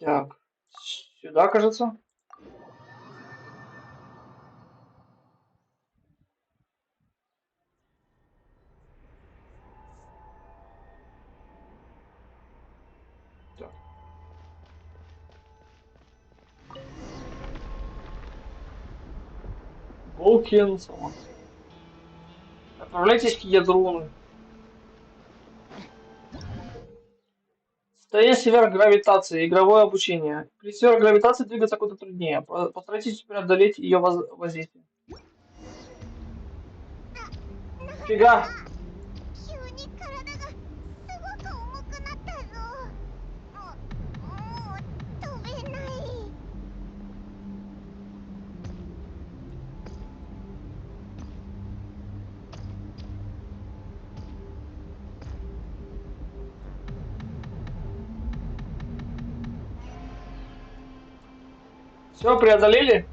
Так, сюда, кажется. Так. Волкин, салон. Отправляйтесь к ядру. Состояние сверхгравитации. Игровое обучение. При сверхгравитации двигаться куда труднее. Постарайтесь преодолеть ее воздействие. Фига! 急に体がすごく重くなったぞ。もう飛べない。Все, преодолели?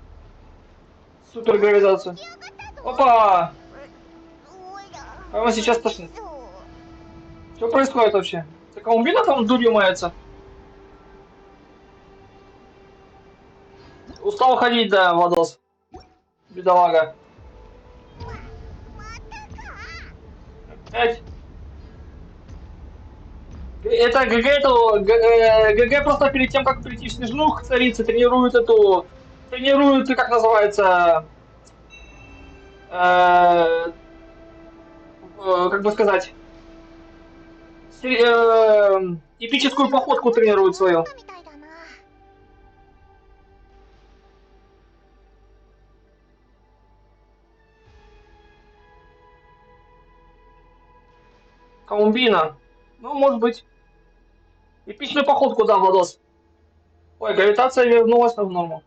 起 Супергравитацию. き上がったぞ。 Опа! おいら Прямо сейчас まずい тошнит. ぞ。 Что происходит вообще? Так Колумбина там дурью мается? Устал ходить, да, Владос. Бедолага. またか。 Опять. Это ГГ просто перед тем, как прийти в Снежную к царице, тренирует, как называется, как бы сказать, эпическую いいことが походку もうちょっと тренирует 思いつい свою. たみたいだな。 Колумбина. Ну, может быть. Эпичную походку, да, Владос. Ой, гравитация вернулась в норму.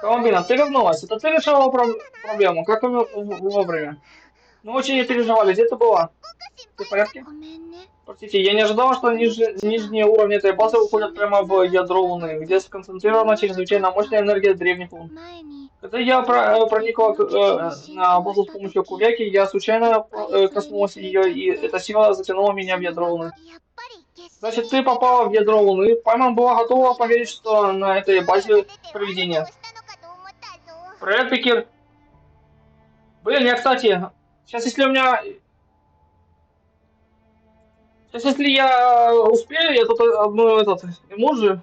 Колумбина, ты вернулась. Это ты решала проблему. Как вовремя. Мы очень не переживали. Где ты была? 僕心 Ты в 配しちゃ порядке? ごめんね。 Простите, я не ожидала, что нижние уровни этой базы уходят прямо в ядро Луны, где сконцентрирована чрезвычайно мощная энергия древних Лун. 前に Когда я проникла на базу с помощью Кувяки, я случайно коснулась ее, и эта сила затянула меня в ядро Луны. やっぱり決心 Значит, ты попала в ядро Луны. Пайман была готова поверить, что на этой が базе 出て悪さ проведение. をしたのかと思ったぞ。 Привет, Пикер. Блин, я, кстати, сейчас если у меня... Сейчас если я успею, я тут одну этот эмоджи.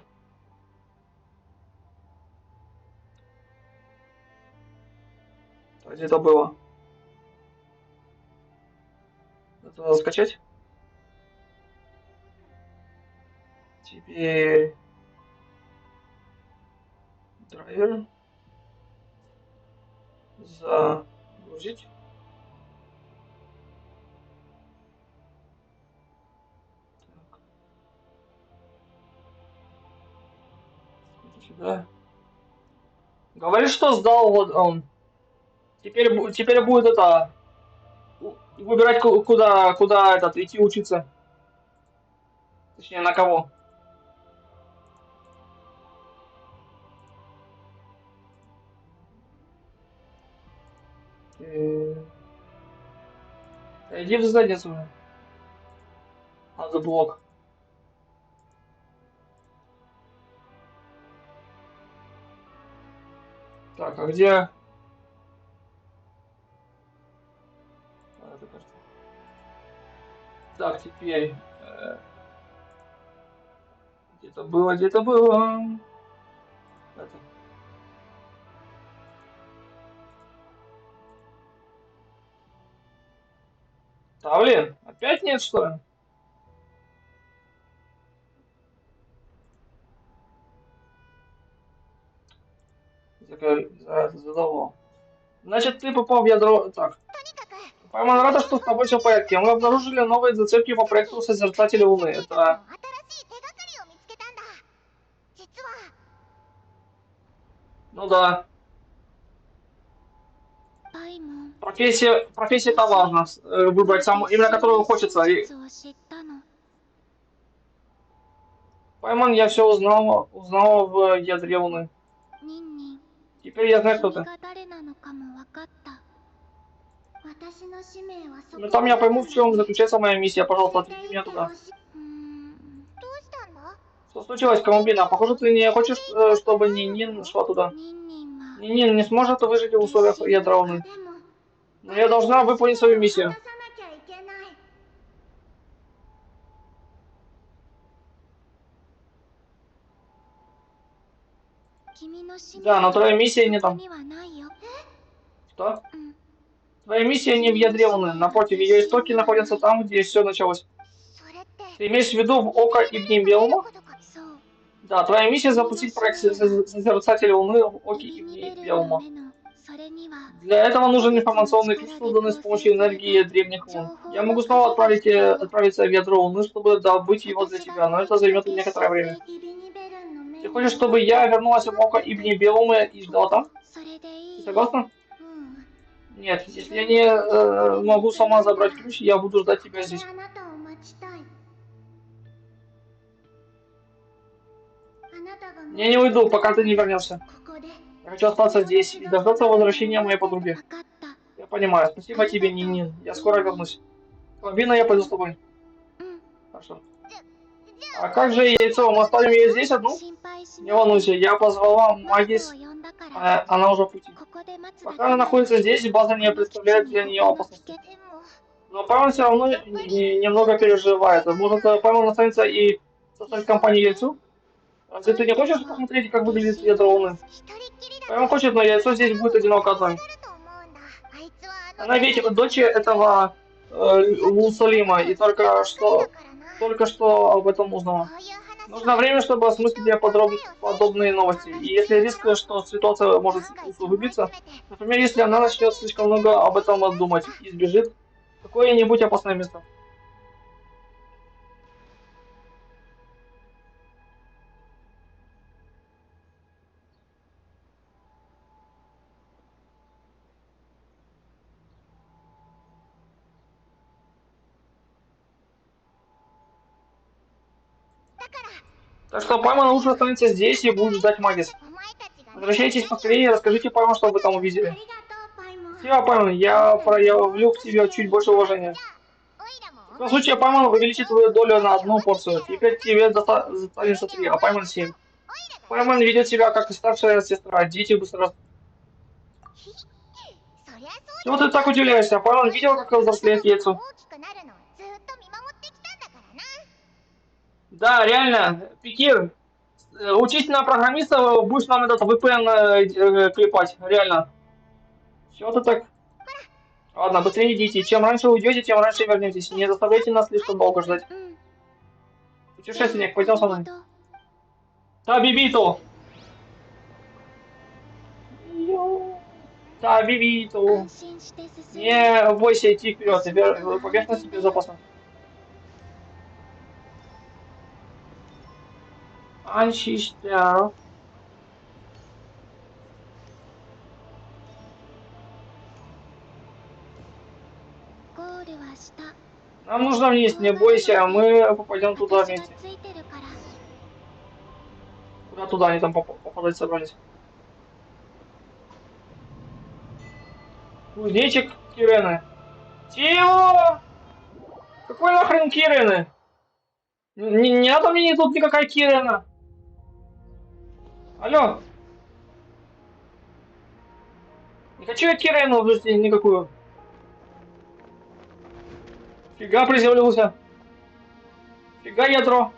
Где это было? Это надо скачать. Теперь драйвер. Загрузить. Так. Смотри сюда. Говорит, что сдал вот он. Теперь будет это выбирать куда этот идти учиться. Точнее, на кого. Иди в задницу. Надо блок. Так, а где? А, это кажется. Так, теперь. Где-то было, где-то было. Это. Да, блин, опять нет, что ли? Задавал. Значит, ты попал в ядро... Так. とにかく Пойман, рада, что с тобой все в порядке. Мы обнаружили новые зацепки по проекту Созерцателя Луны. 計画の Это... 新しい手がかりを見つけたんだ。実は Ну да. パイモン Профессия это важно. Выбрать самую, именно которую хочется. И, 真実を知ったの。 Пойман, я все узнала в ядре Луны. ニンニン Теперь я знаю, кто ты. 君が誰なのかも分かった。私の使命はそこ Но там я にある пойму, в の чем で заключается моя миссия. 連 Пожалуйста, れて отведи 行 меня って туда. ほしい。どうしたんだ？ Что случилось, Камбина? Похоже, ты не хочешь, чтобы Нинин шла туда. ニンニンは Нинин не сможет выжить в 決 условиях 死の ядра 子 Луны. でも Но я должна 私の выполнить 使 свою 命を果 миссию. たさなきゃいけない。君の使命 Да, но твоя миссия не そこ там. にはないよ。 Что? うん。 Твоя миссия не в ядре Луны. Напротив, ее истоки находятся там, где все началось. それって Ты имеешь в виду в Око Ибни Белума? そう。 Да, твоя миссия запустить проект Созерцателя Луны в Оке イビニ Ибни ベルの Белума. 目のそれには Для этого нужен информационный ключ, созданный с помощью энергии древних лун. Я могу снова отправиться в ядро Луны, чтобы добыть его для тебя, но это займет некоторое время. イビニベルの目 Ты に хочешь, чтобы я вернулась в Око Ибни Белума и ждала там? それでい Ты いよ。 согласна? うん。 Нет, если я не могу сама забрать ключ, я буду ждать こ тебя こで здесь. あなたを待ちたい。あなたが Я не уйду, пока ты не вернешься. ここで Я хочу остаться здесь и дождаться возвращения моей подруги. 分かった。 Я понимаю. Спасибо тебе, Нинин. Я скоро вернусь. Камбина, я пойду с тобой. うん。 Хорошо. А как же яйцо? Мы оставим ее здесь одну? 心配し Не ないで。 волнуйся, я позвала バズ Магис, を呼んだから。 она уже в пути. ここで待つだ Пока け она なら находится здесь, база не この представляет 基地 для に нее 他の опасности. 危険でも Но Павел все равно немного переживает. Может, Павел останется и составить компанию яйцу? Разве ты не хочешь посмотреть, как выглядит ядро Луны? 一人っきりだ Павел хочет, но яйцо здесь будет одиноко одной. と思うんだ。あいつはあの Она ведь дочь этого Лусалима, и только что об этом узнала. こういう話 Нужно время, чтобы осмыслить подобные новости. И если риск, что ситуация может усугубиться, например, если она начнет слишком много об этом думать и сбежит в какое-нибудь опасное место. Так что Пайман лучше останется здесь и будет ждать Магис. お前たちが Возвращайтесь поскорее и расскажите Пайману, что вы там あ увидели. りがとうパイモン。 Спасибо, Пайман, я проявлю к тебе чуть больше уважения. オイラも В таком случае Пайман увеличит твою долю на одну порцию. Теперь тебе достанется 3, а Пайман 7. Пайман ведет себя как и старшая сестра, дети быстро растут. そりゃそう Чего ты так удивляешься? Пайман видел, как взрослеет яйцо? 大きくなるのをずっと見守ってきたんだからな。 Да, реально, Пикир, учись на программиста, будешь нам этот VPN клепать, реально. Чего ты так? Ладно, быстрее идите. Чем раньше уйдете, тем раньше вернетесь. Не заставляйте нас слишком долго ждать. うん。 Путешественник, пойдем со мной. と Табибито! Табибито! 安心して進め。 Не бойся идти вперед, поверхность безопасна. Анчистяр. ゴールは下。 Нам нужно вниз, не бойся, мы попадем туда 私が вместе. ついてるから。 Куда туда они там попадать собрались? Кузнечик Кирены. Чего? Какой нахрен Кирены? Не надо мне тут никакая Кирена. Алло. Не хочу я Кирену никакую. Фига приземлился. Фига ядро.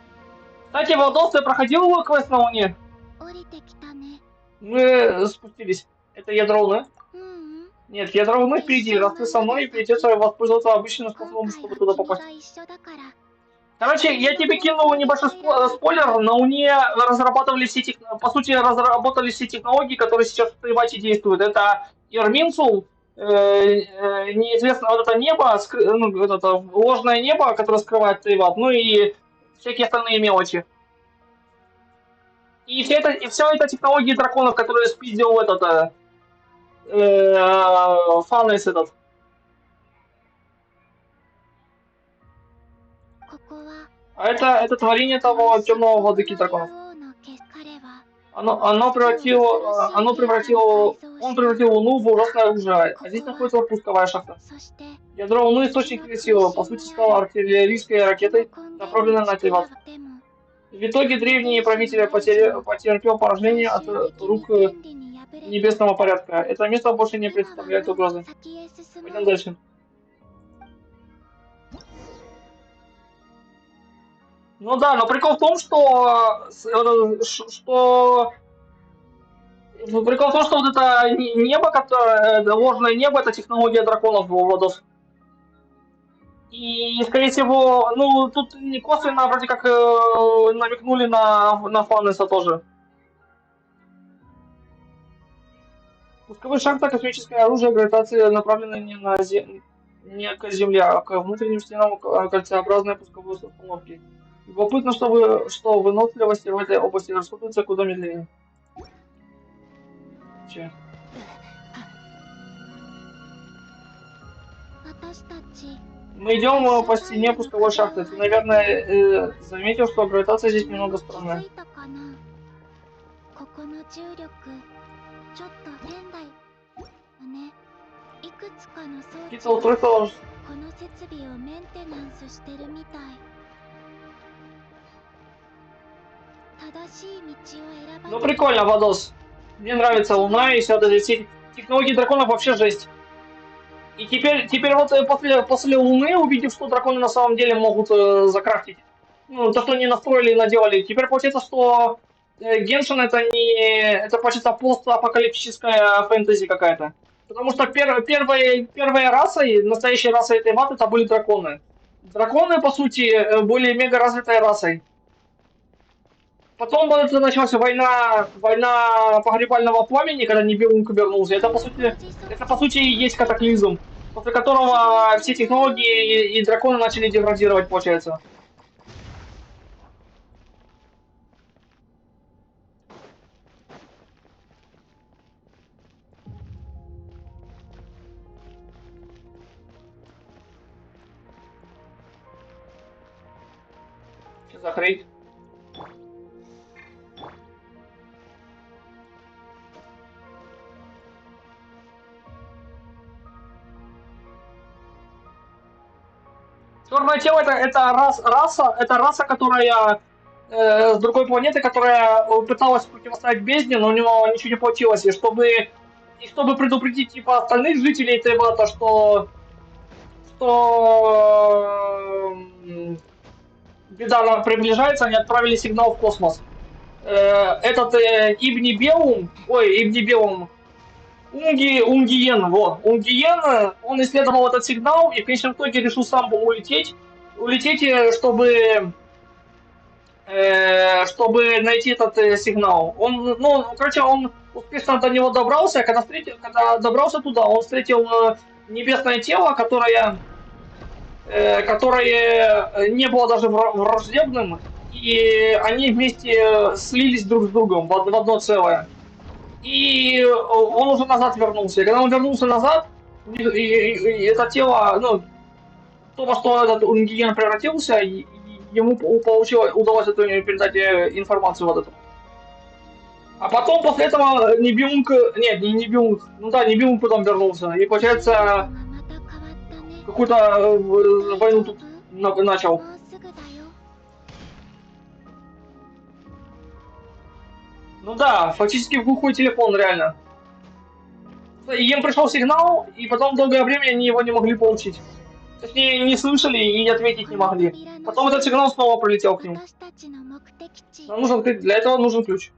Кстати, Владос, ты проходил квест на Луне? 降りてきたね。 Мы спустились. Это ядро Луны? ううん。 Нет, ядро Луны впереди. Раз ты со мной, придется воспользоваться обычным 今 способом, 回 чтобы は туда 君 попасть. が一緒だから。 Короче, я тебе кинул небольшой спойлер. На Луне разрабатывали по сути, разработали все технологии, которые сейчас в Тайвате действуют. Это Ирминсул, неизвестно, вот это небо, ну, это ложное небо, которое скрывает Тайват, ну и всякие остальные мелочи. И все это технологии драконов, которые спиздил этот Фанес этот. ここは А это творение того темного владыки 暗黒 драконов. の王の彼は Он превратил Луну в ужасное оружие, а здесь находится пусковая шахта. そして Ядро Луны источник силы, по сути, стало артиллерийской ракетой, направленной на активацию. В итоге древний правитель потерпел поражение от рук небесного порядка. Это место больше не представляет угрозы. Пойдем дальше. Ну да, но прикол в том, прикол в том, что вот это небо, которое ложное небо, это технология драконов, Владос. И, скорее всего, ну, тут не косвенно вроде как намекнули на Фанеса тоже. Пусковой шахта — космическое оружие гравитации, направленное не к Земле, а к внутренним стенам кольцеобразной пусковой установки. Любопытно, что выносливость в этой области расходуется куда медленнее. Че? 私たち Мы идем по стене пусковой шахты. Ты, наверное, заметил, что гравитация здесь немного 気 странная. づいたかなここの重力ちょっと変だよねいくつかの装置 Какие-то устройства この設備をメンテナンスしてるみたい正しい道を選ば Ну прикольно, Владос. Мне нравится Луна и все эти технологии драконов вообще жесть. И теперь вот после Луны, увидев, что драконы на самом деле могут закрафтить, ну, то, что они настроили и наделали, теперь получается, что Геншин это получается постапокалиптическая фэнтези какая-то. Потому что первой расой, настоящей расой этой ваты, это были драконы. Драконы, по сути, были мега развитой расой. Потом вот началась война погребального пламени, когда Нибелунг вернулся. Это по сути и есть катаклизм, после которого все технологии и драконы начали деградировать, получается. Что за хрень? Черное тело это раса, которая с другой планеты, которая пыталась противостоять бездне, но у него ничего не получилось. И чтобы предупредить типа остальных жителей этой ваты, что беда приближается, они отправили сигнал в космос. Этот Унгиен, он исследовал этот сигнал и в конечном итоге решил сам улететь, чтобы найти этот сигнал. Он успешно до него добрался, когда добрался туда, он встретил небесное тело, которое не было даже враждебным, и они вместе слились друг с другом в одно целое. И он уже назад вернулся. И когда он вернулся назад, и это тело, ну, то, во что этот Унгиен превратился, ему удалось передать информацию вот эту. А потом после этого Нибелунг потом вернулся. И получается, какую-то войну тут начал. Ну да, фактически в глухой телефон, реально. Им пришел сигнал, и потом долгое время они его не могли получить. Точнее, не слышали и ответить не могли. Потом этот сигнал снова прилетел к ним. Нам нужен ключ. Для этого нужен ключ.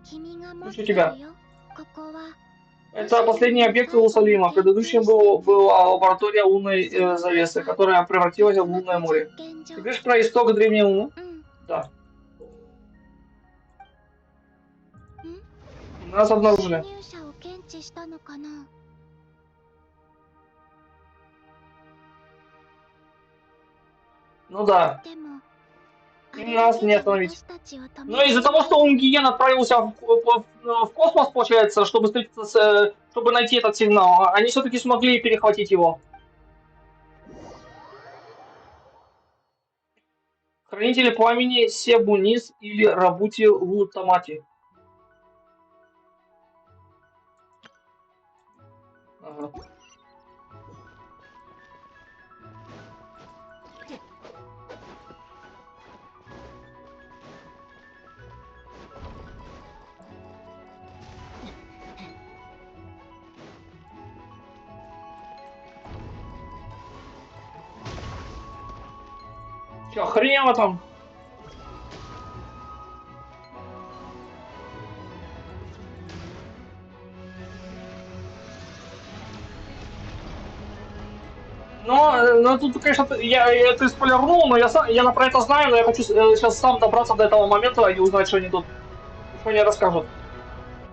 Ключ у тебя. Это последний объект Иерусалима. Предыдущим была лаборатория лунной завесы, которая превратилась в лунное море. Ты говоришь про исток древней Луны? Да. Нас обнаружили. Ну да. Им нас не остановить. Но из-за того, что Унгиен отправился в космос, получается, чтобы встретиться чтобы найти этот сигнал, они все-таки смогли перехватить его. Хранители пламени Себунис или Рабути Лутамати. Ага. Чё, охренела там? Но тут, конечно, ты спойлернул, но я про это знаю, но я хочу сейчас сам добраться до этого момента и узнать, что они тут, что они расскажут.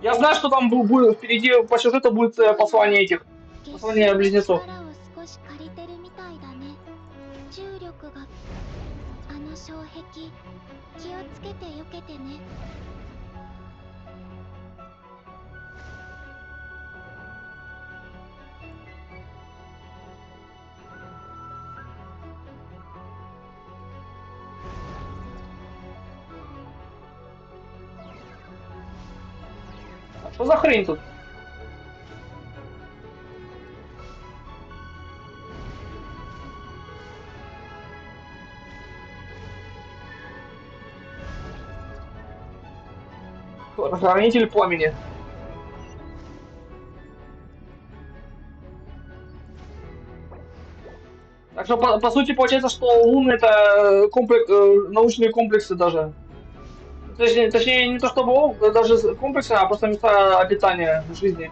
Я знаю, что там будет впереди по сюжету будет послание этих, 月 послание 収の близнецов. 力を少し借りてるみたいだね。重力があの障壁気をつけて避けてね。А что за хрень тут? Хранитель пламени. Так что, по сути, получается, что Луны это научные комплексы даже. Точнее, не то чтобы даже комплексы, а просто места обитания жизни.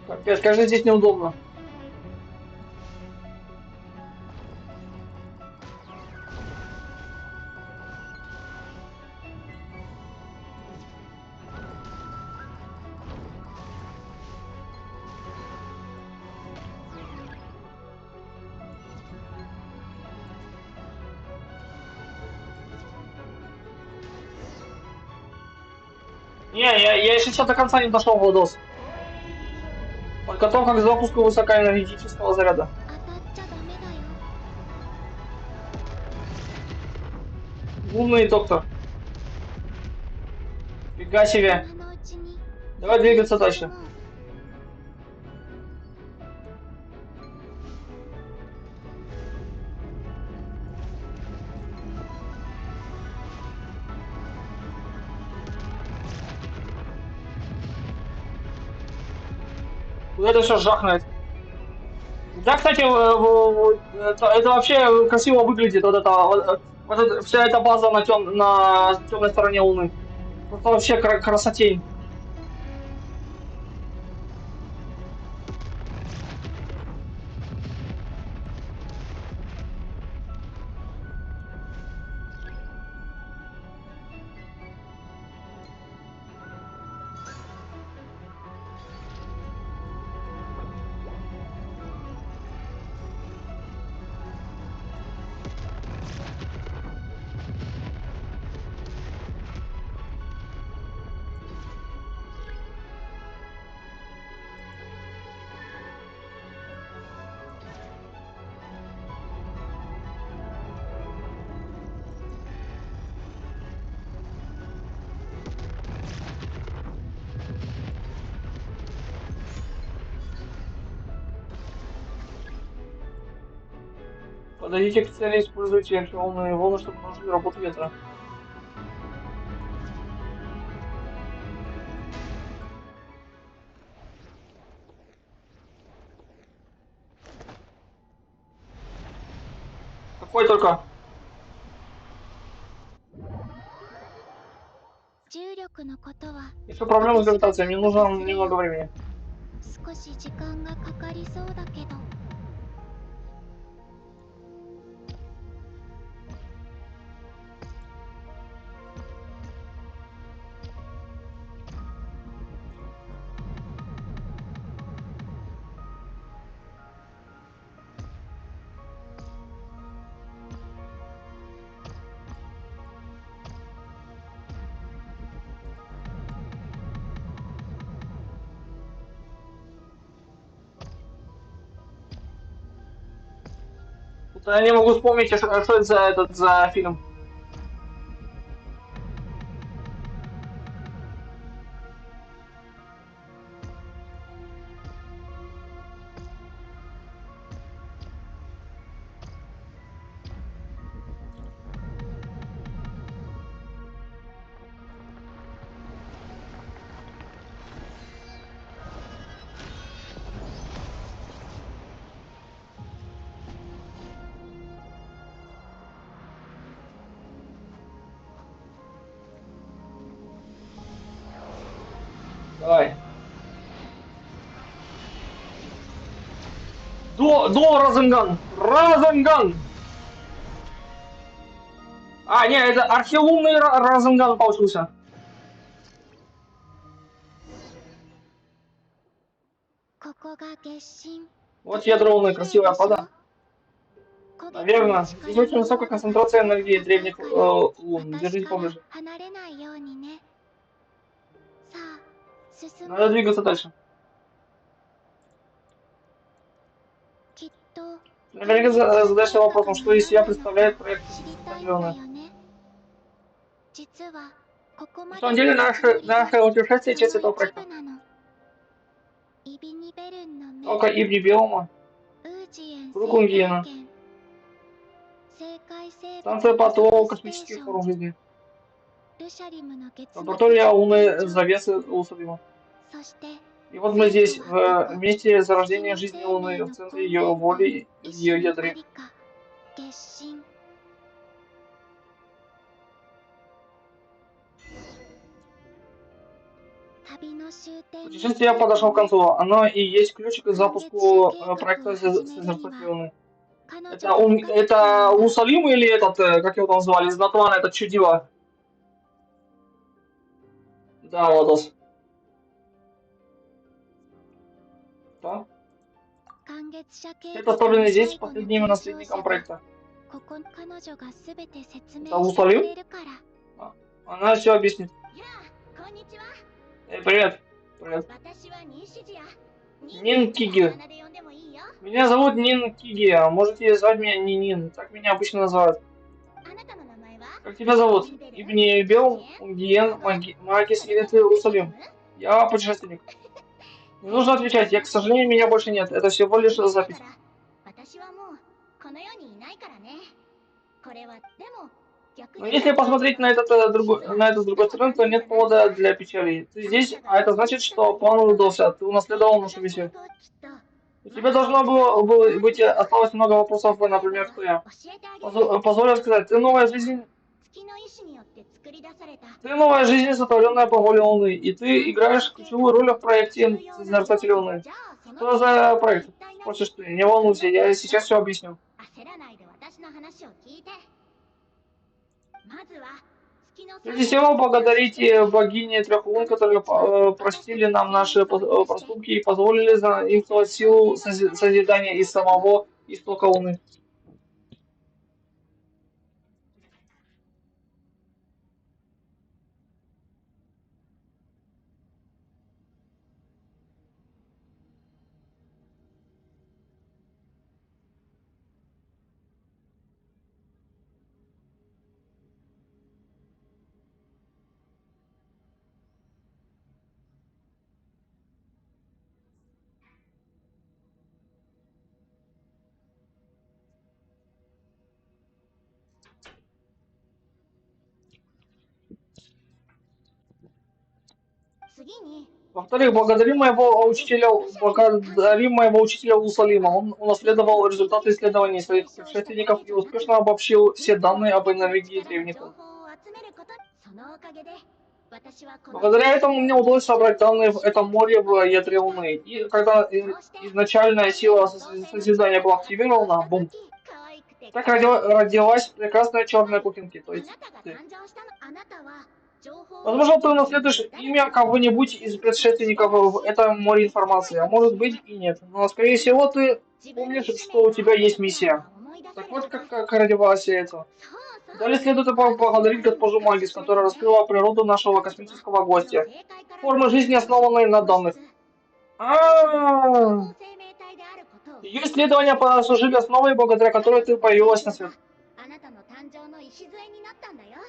Капец, кажется, здесь неудобно. Не, я еще сейчас до конца не дошел, Владос. Только то, как к запуску высокоэнергетического заряда. 当たっちゃダメだよ。 Лунный доктор. Фига себе. 今のうちに Давай двигаться дальше. もう Куда это все жахнет? Да, кстати, это вообще красиво выглядит, вся эта база на темной стороне Луны. Это вообще красотень. Подойдите к цели, используйте инфраумные волны, чтобы наложить работу ветра. Какой только? 重力のことは Еще проблемы с гравитацией, мне нужно немного времени. 少し時間がかかりそうだけど。Я не могу вспомнить, что это за фильм. Давай. До Розенган. Розенган. А, не, это архилунный Розенган получился. Вот ядро Луны, красивая вода. Наверное, здесь очень высокая концентрация энергии древних лун. Держись поближе. Надо двигаться дальше. Наверняка задашься вопросом, что из себя представляет проект Зеленый. На самом деле, наше путешествие — часть этого проекта. Око Ибни Биома, Круг Унгиена, станция ПАТО космических форм жизни, лаборатория Луны Завесы Усадима. И вот мы здесь, в месте зарождения жизни Луны, в центре ее воли, в ее ядре. Путешествие подошло к концу. Оно и есть ключ к запуску проекта Созерцатель Луны. Это Усалим или этот, как его там звали, из Натуана, этот чудило? Да, Владос. Да? Это оставленный здесь последним наследником проекта. Это Усалим? Она все объяснит. Привет. Привет. Нин Киги. Меня зовут Нин Киги, а можете звать меня Нинин. Так меня обычно называют. Как тебя зовут? Ибни Бел, Унгиен, Магис или ты Усалим? Я путешественник. Не нужно отвечать, к сожалению, меня больше нет. Это всего лишь запись. Но если посмотреть на это с другой стороны, то нет повода для печали. Ты здесь, а это значит, что план удался. Ты унаследовал нашу миссию. У тебя должно было быть осталось много вопросов, например, кто я. Позволю сказать, ты новая жизнь, сотворенная по воле Луны, и ты играешь ключевую роль в проекте Созерцатель Луны. Что за проект? Спросишь ты, не волнуйся, я сейчас все объясню. Прежде всего, благодарите богини трех лун, которые простили нам наши проступки и позволили заимствовать силу созидания из самого истока Луны. Во-вторых, благодарим моего учителя Усалима. Он унаследовал результаты исследований своих предшественников и успешно обобщил все данные об энергии древних. Благодаря этому мне удалось собрать данные в этом море в ядре Луны. И когда изначальная сила созидания была активирована, бум, так родилась прекрасная черная кухинки, то есть ты. Возможно, ты унаследуешь имя кого-нибудь из предшественников в этом море информации, а может быть и нет. Но, скорее всего, ты помнишь, что у тебя есть миссия. Так вот, как родилась это. Далее следует поблагодарить госпожу Магис, которая раскрыла природу нашего космического гостя. Формы жизни, основанные на данных. Ее исследования послужили основой, благодаря которой ты появилась на свет. あなたの誕生の礎になったんだよ。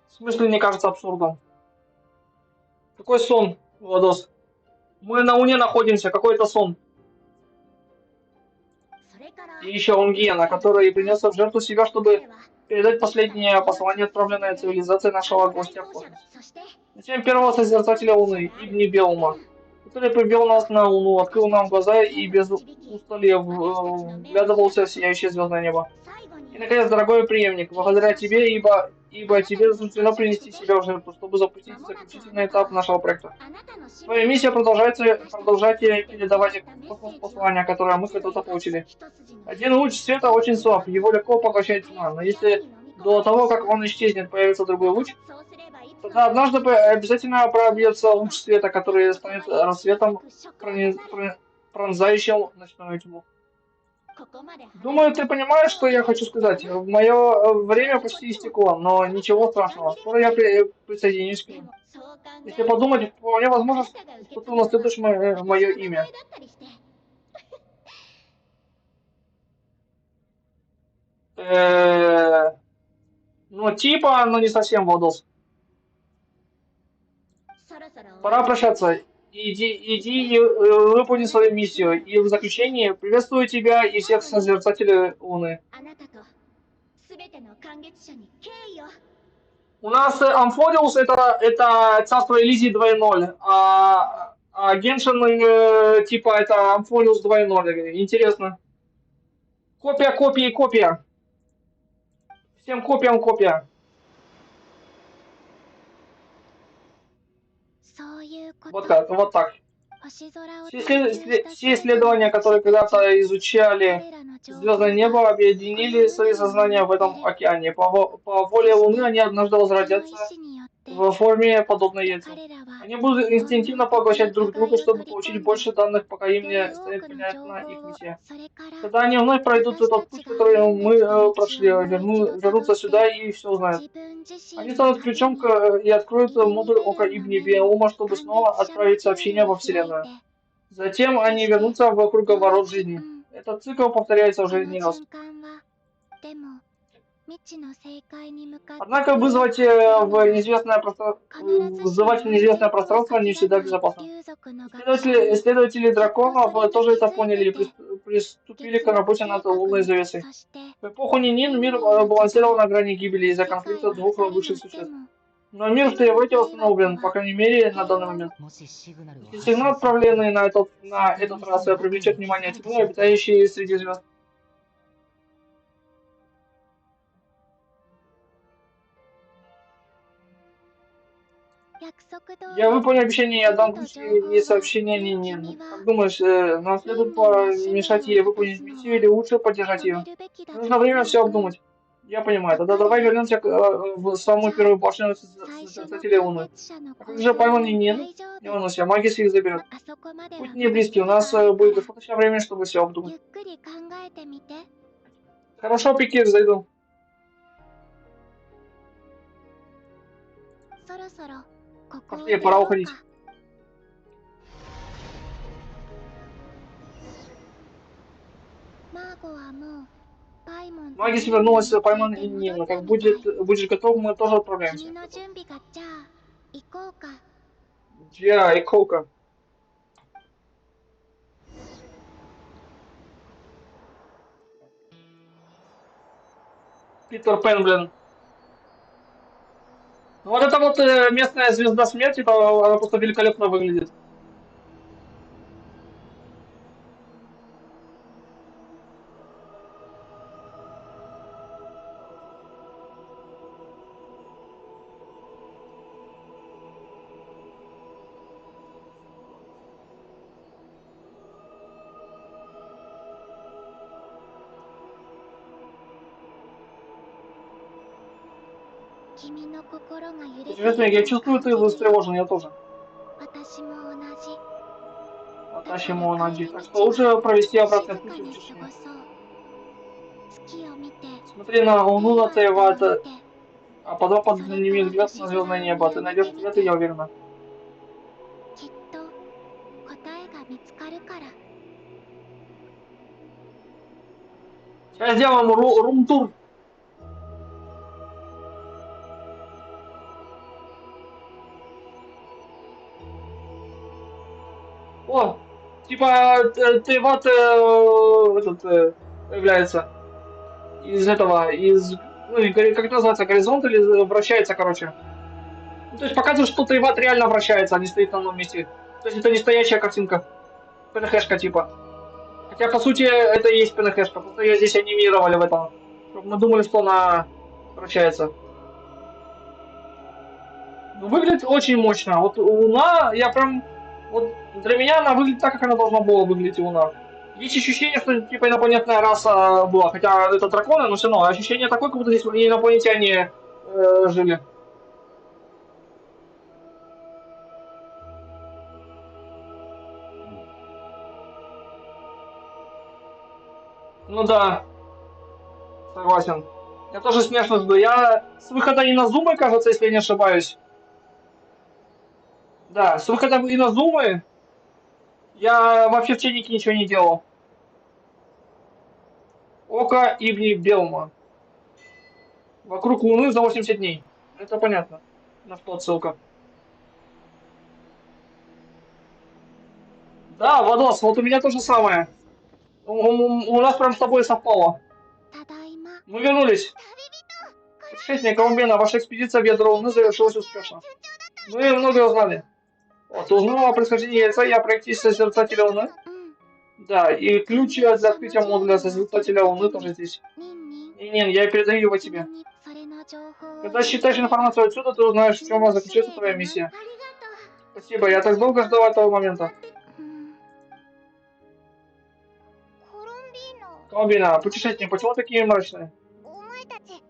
В смысле, не кажется абсурдом. Какой сон, Владос? Мы на Луне находимся, какой это сон. それから И еще Унгиена, который принес в жертву себя, чтобы передать последнее послание, отправленное цивилизацией нашего гостя в космос. そして Затем первого созерцателя Луны, Ибни Белума, который привел нас на Луну, открыл нам глаза и без устали вглядывался в сияющее звездное небо. 最後 И, に наконец, дорогой преемник, благодаря тебе, ибо тебе суждено принести себя в жертву, чтобы запустить заключительный этап нашего проекта. あなたの使 Твоя миссия продолжайте передавать в космос послания, которые мы когда-то получили. 一筋の Один луч света очень слаб, его легко поглощает тьма, но если до того, как он исчезнет, появится другой луч, そうすればいつ тогда однажды обязательно пробьется луч света, который станет рассветом, пронзающим ночную тьму. ここまで Думаю, ты понимаешь, что я хочу сказать. Мое время почти истекло, но ничего страшного. Скоро я присоединюсь к で ним. もそう考え Если подумать, вполне возможно, あなたが受け что 継 ты ぐのは унаследуешь мое имя. だったりして Ну, типа, но не совсем, Владос. そろそろ Пора прощаться. Иди и выполни свою миссию. И в заключение приветствую тебя и всех созерцателей Луны. あなたとすべての感激者に敬意を У нас Амфориус это царство Элизии 2.0, а Геншин типа это Амфориус 2.0. Интересно. Копия, копия, копия. Всем копиям копия. そういうこ Вот と как, вот так. 星空を Все исследования, которые когда-то изучали 彼らの情報 звездное небо, объединили свои сознания в этом океане. По воле Луны они однажды その意 возродятся 志によって в форме, подобной яйцу. 彼らは Они будут инстинктивно поглощать друг друга, чтобы получить больше данных, пока им не станет понятна их миссия. それから Когда они вновь пройдут этот путь, который мы прошли, вернутся сюда и все узнают. 自分自身 Они の станут ため ключом に и откроют модуль Ока Ибни Биаума, чтобы снова отправить сообщение во Вселенную. Затем они вернутся в круговорот жизни. Этот цикл повторяется уже не раз. この循環はでも未知の正解に向かって Однако вызывать в неизвестное пространство не всегда безопасно. 竜族の学者 Исследователи драконов тоже это поняли и приступили к работе над лунной завесой. そして В эпоху Нинин мир балансировал на грани гибели из-за конфликта двух высших существ. Но мир в Тейвете восстановлен, по крайней мере, на данный момент. もしシグナルを Если 発信 сигнал, する отправленный на этот раз, привлечет внимание тьмы, обитающие среди звезд. Я выполню обещание и отдам ключ и сообщение Нинин. Как думаешь, нам следует помешать ей выполнить миссию или лучше поддержать ее? Нужно время все обдумать. Я понимаю. Тогда давай вернемся в самую первую башню Созерцателей Луны. А как же пойман Нинин? Не волнуйся, Магис их заберет. あそこまで Путь не близкий, у нас будет достаточно времени, чтобы все ゆ обдумать. っくり考えてみて Хорошо, Пикир, зайду. そろそろここを Пошли, пора 出よう уходить. かマーゴはもうパイモンと Магис ニンニン вернулась, に пойман ついて Нинин. 戻った Как みたい будешь готов, мы тоже отправляемся. 君の準備がじゃあ行こうか Я и Коука. Питер Пен, блин. Ну, вот эта вот местная звезда смерти, она просто великолепно выглядит. Интересно, я чувствую, ты встревожен, я тоже. 私も同じ Аташимо Нади. Так что лучше провести обратный 静 путь か в に過 тишине. ごそう月を見て Смотри на Луну, на Тейвата, 見て а потом подними взгляд на звездное небо. Ты найдешь ответы, я уверена. きっと答えが見つかるから Сейчас сделаем рум-тур. О, типа ты вот этот появляется из этого, из, ну, как это называется, горизонт или вращается, короче. Ну, то есть показывает, что Тейват реально вращается, а не стоит на одном месте. То есть это не стоящая картинка. ПНХшка типа. Хотя, по сути, это и есть ПНХшка. Просто ее здесь анимировали в этом. Чтобы мы думали, что она вращается. Ну, выглядит очень мощно. Вот Луна, я прям... Вот для меня она выглядит так, как она должна была выглядеть, Луна. Есть ощущение, что типа инопланетная раса была. Хотя это драконы, но все равно. Ощущение такое, как будто здесь инопланетяне жили. Ну да, согласен. Я тоже смешно жду. Я с выхода Иназумы, кажется, если я не ошибаюсь. Да, с выхода Иназумы я вообще в Ченике ничего не делал. Око Ибни Белма. Вокруг Луны за 80 дней. Это понятно. На что отсылка. Да, Вадос, вот у меня то же самое. У нас прям с тобой совпало. ただいま Мы вернулись. Путешественник Колумбина, ваша экспедиция в ядро Луны завершилась успешно. Мы многое узнали. Вот, узнал о происхождении яйца и о проекте созерцателя Луны. うん Да, и ключ для открытия модуля созерцателя Луны тоже здесь. ニンニン Не, я передаю его 君 тебе. にそれの情報を Когда считаешь информацию отсюда, ты узнаешь, в чем заключается твоя миссия. Спасибо, я так долго ждал этого момента. うん コロンビーノ Колумбина, путешественник, почему такие мрачные? お前たち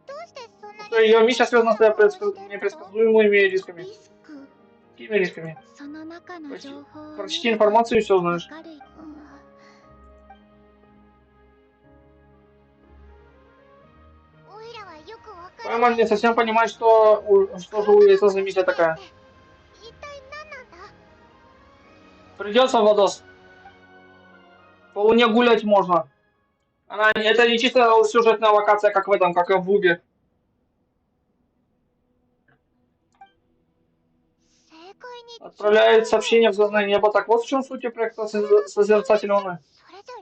どうしてそんな Что ее миссия связана с непредсказуемыми рисками. リスク Какими рисками? その中の情報を Прочти информацию и все узнаешь. わかるおいらはよくわから Пойман не совсем понимает, что же у яйца за миссия такая. 一体何なんだ Придется, Владос. По Луне гулять можно. Это не чисто сюжетная локация, как в этом, как и в Вубе. 正解に Отправляет сообщение в звездное небо. Так вот в чем суть проекта Созерцателя Луны.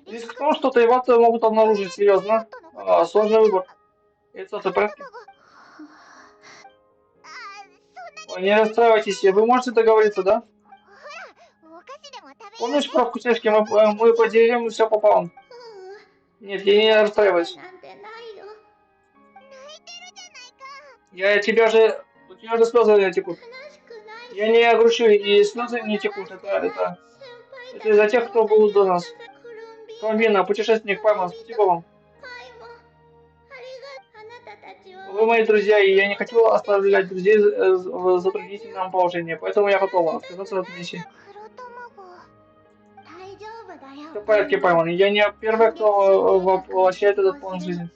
それじゃ Риск в том, что Тайваты могут обнаружить, серьезно. Сложный выбор. Яйцо, ты в порядке? あそんな Ой, не расстраивайтесь, вы можете договориться, да? お菓子でも食べよう Помнишь про вкусняшки? Мы поделим все пополам. Нет, я не расстраиваюсь. なんてないよ泣いてるじゃないか У тебя же слезы текут. 悲しくない Я не грущу, и слезы не текут. Это из-за тех, кто был до нас. Колумбина, путешественник Пайман, спасибо вам. Вы мои друзья, и я не хочу оставлять друзей в затруднительном положении, поэтому я готова отказаться от миссии. 黒卵大丈夫だよ Все в порядке, Пайман. Я не первый, кто воплощает этот план жизни.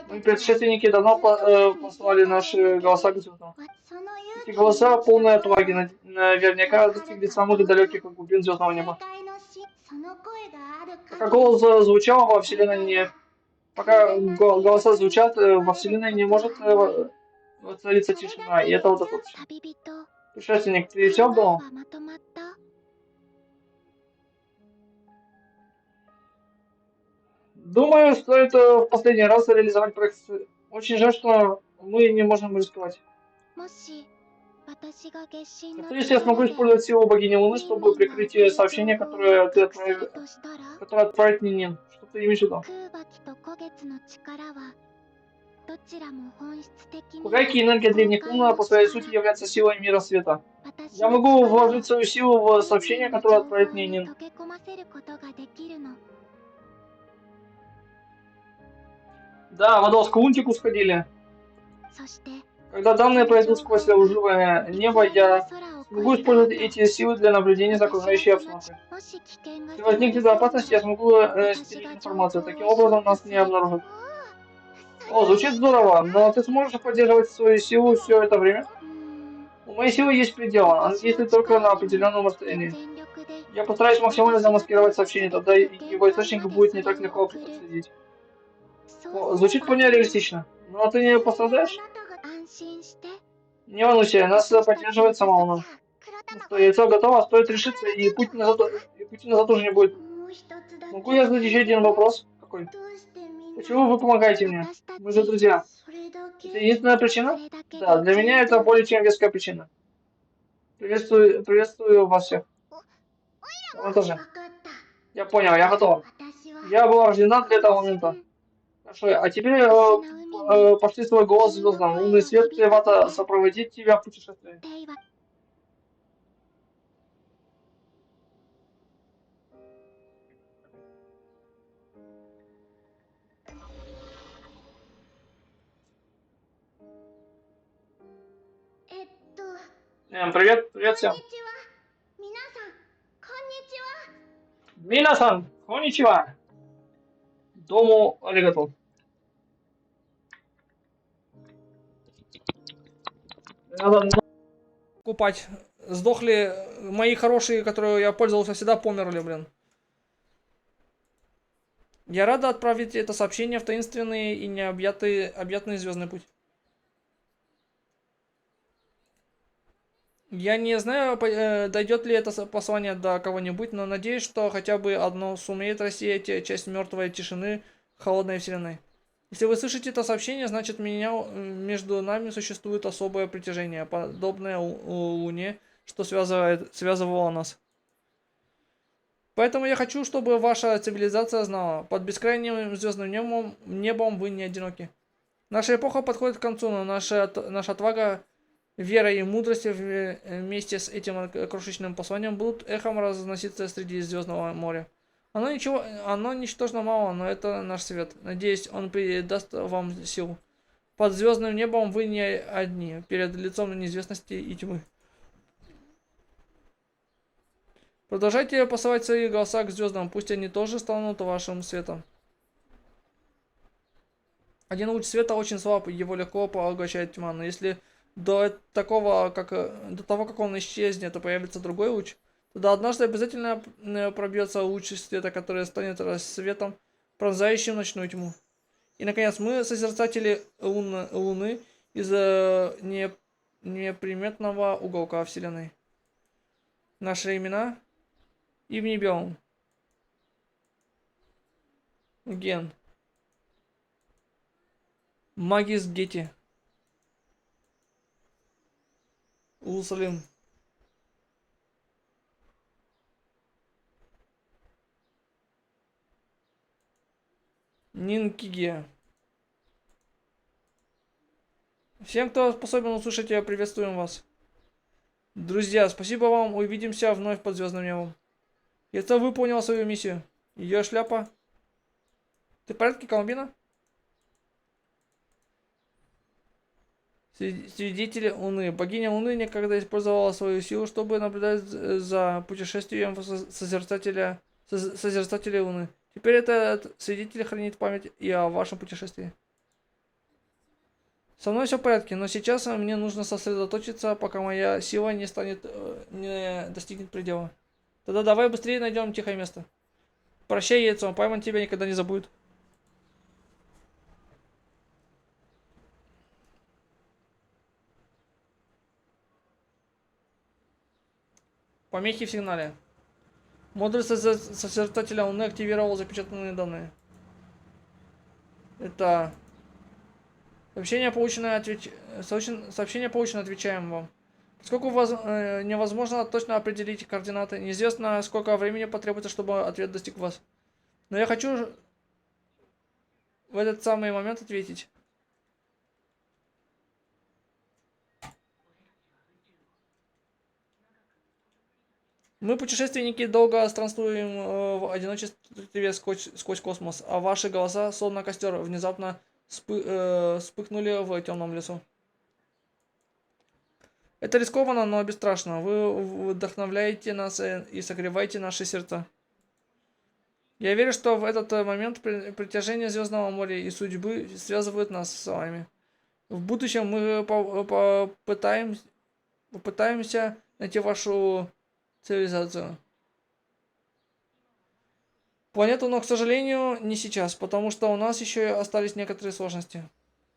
Мы, предшественники, давно послали наши голоса к звездам. その Эти голоса, полные отваги, наверняка достигли самых далеких глубин звездного неба. その声がある Пока голос звучал во Вселенной не... Пока голоса звучат, во Вселенной не может воцариться тишина, и этого достаточно. 旅人 Путешественник, ты все は обдумал? まとまった Думаю, стоит в последний раз реализовать проект. Очень жаль, что мы не можем рисковать. もし私が月神の Что если я смогу использовать силу богини Луны, чтобы прикрыть сообщение, которое отправит Нинин? Что ты имеешь в виду? 空爆と古月の力はどちらも本質的に Кугайки энергия древних Лун по своей сути является силой мира света. 私 Я могу вложить свою силу в сообщение, которое отправит Нинин. 溶け込ませることができるの Да, Вадос, к Лунтику сходили. そして Когда данные пройдут сквозь лживое небо, я 空を смогу использовать эти силы для наблюдения за окружающей обстановкой. もし危険が Если возникнет опасность, я смогу стереть информацию. Таким образом, нас не обнаружат. О, звучит здорово, но ты сможешь поддерживать свою силу все это время? うーん У моей силы есть предел, она действует только на определенном расстоянии. 全力で Я постараюсь максимально замаскировать сообщение, тогда его источник будет не так легко отследить. Звучит вполне реалистично. Но ты не пострадаешь? 安心して。 Не волнуйся, нас 私たち поддерживает の сама 手 Луна. 先は黒田の Что яйцо готово, стоит решиться, и пути назад уже не будет. もう一つだけ Могу я задать еще один вопрос? Какой? どうしてみんな Почему вы помогаете мне? 私た Мы же ち друзья. それだけ Это единственная そ причина? れだけ Да, で для 十 меня это 分 более чем веская причина. Приветствую вас всех. Вам тоже. わかった Я понял, я готова. 私は Я была рождена для этого момента. Хорошо, а теперь пошли свой голос звездам. Лунный свет Тевата сопроводит тебя в путешествии. 令和 Привет, привет こん всем. にちは皆さんこんにちは Минасан, конничева. Дому аригато. Надо купать. Сдохли мои хорошие, которые я пользовался всегда, померли, блин. Я рада отправить это сообщение в таинственный и объятный звездный путь. Я не знаю, дойдет ли это послание до кого-нибудь, но надеюсь, что хотя бы одно сумеет рассеять часть мертвой тишины холодной вселенной. Если вы слышите это сообщение, значит между нами существует особое притяжение, подобное Луне, что связывало нас. Поэтому я хочу, чтобы ваша цивилизация знала, под бескрайним звездным небом вы не одиноки. Наша эпоха подходит к концу, но наша отвага, вера и мудрость вместе с этим крошечным посланием будут эхом разноситься среди звездного моря. Оно ничтожно мало, но это наш свет. Надеюсь, он придаст вам силу. Под звездным небом вы не одни, перед лицом неизвестности и тьмы. Продолжайте посылать свои голоса к звездам, пусть они тоже станут вашим светом. Один луч света очень слаб, его легко поглощает тьма, но если до того, как он исчезнет, то появится другой луч, тогда однажды обязательно пробьется луч света, который станет рассветом, пронзающим ночную тьму. И, наконец, мы, созерцатели Луны, из неприметного уголка Вселенной. Наши имена и в небе Ген. Магис Гети. Улусалим. Нинкиге. Всем, кто способен услышать, я приветствуем вас. Друзья, спасибо вам, увидимся вновь под звездным небом. Я выполнил свою миссию. Ее шляпа. Ты в порядке, Колумбина? Свидетели Луны. Богиня Луны никогда использовала свою силу, чтобы наблюдать за путешествием созерцателей Луны. Теперь этот свидетель хранит память и о вашем путешествии. Со мной все в порядке, но сейчас мне нужно сосредоточиться, пока моя сила не достигнет предела. Тогда давай быстрее найдем тихое место. Прощай, яйцо, Пайман тебя никогда не забудет. Помехи в сигнале. Модуль созерцателя Луны активировал запечатанные данные. Это... Сообщение получено, отвечаем вам. Поскольку невозможно точно определить координаты, неизвестно, сколько времени потребуется, чтобы ответ достиг вас. Но я хочу в этот самый момент ответить. Мы, путешественники, долго странствуем в одиночестве сквозь космос, а ваши голоса, словно костер, внезапно вспыхнули в темном лесу. Это рискованно, но бесстрашно. Вы вдохновляете нас и согреваете наши сердца. Я верю, что в этот момент притяжение звездного моря и судьбы связывают нас с вами. В будущем мы попытаемся найти вашу цивилизацию. планету, но, к сожалению, не сейчас, потому что у нас еще остались некоторые сложности.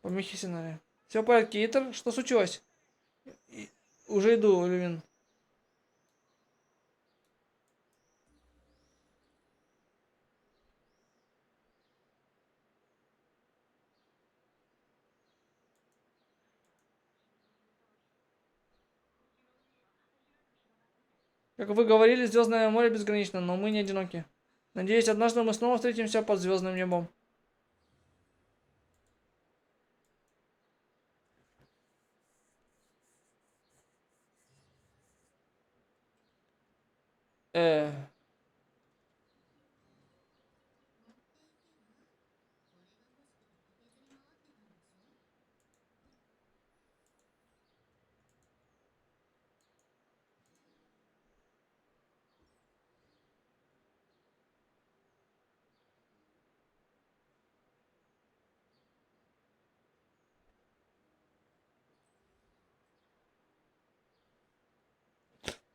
Помехи сценария. Все в порядке, Итер? Что случилось? Уже иду, Левин. Как вы говорили, Звездное море безгранично, но мы не одиноки. Надеюсь, однажды мы снова встретимся под звездным небом. Э.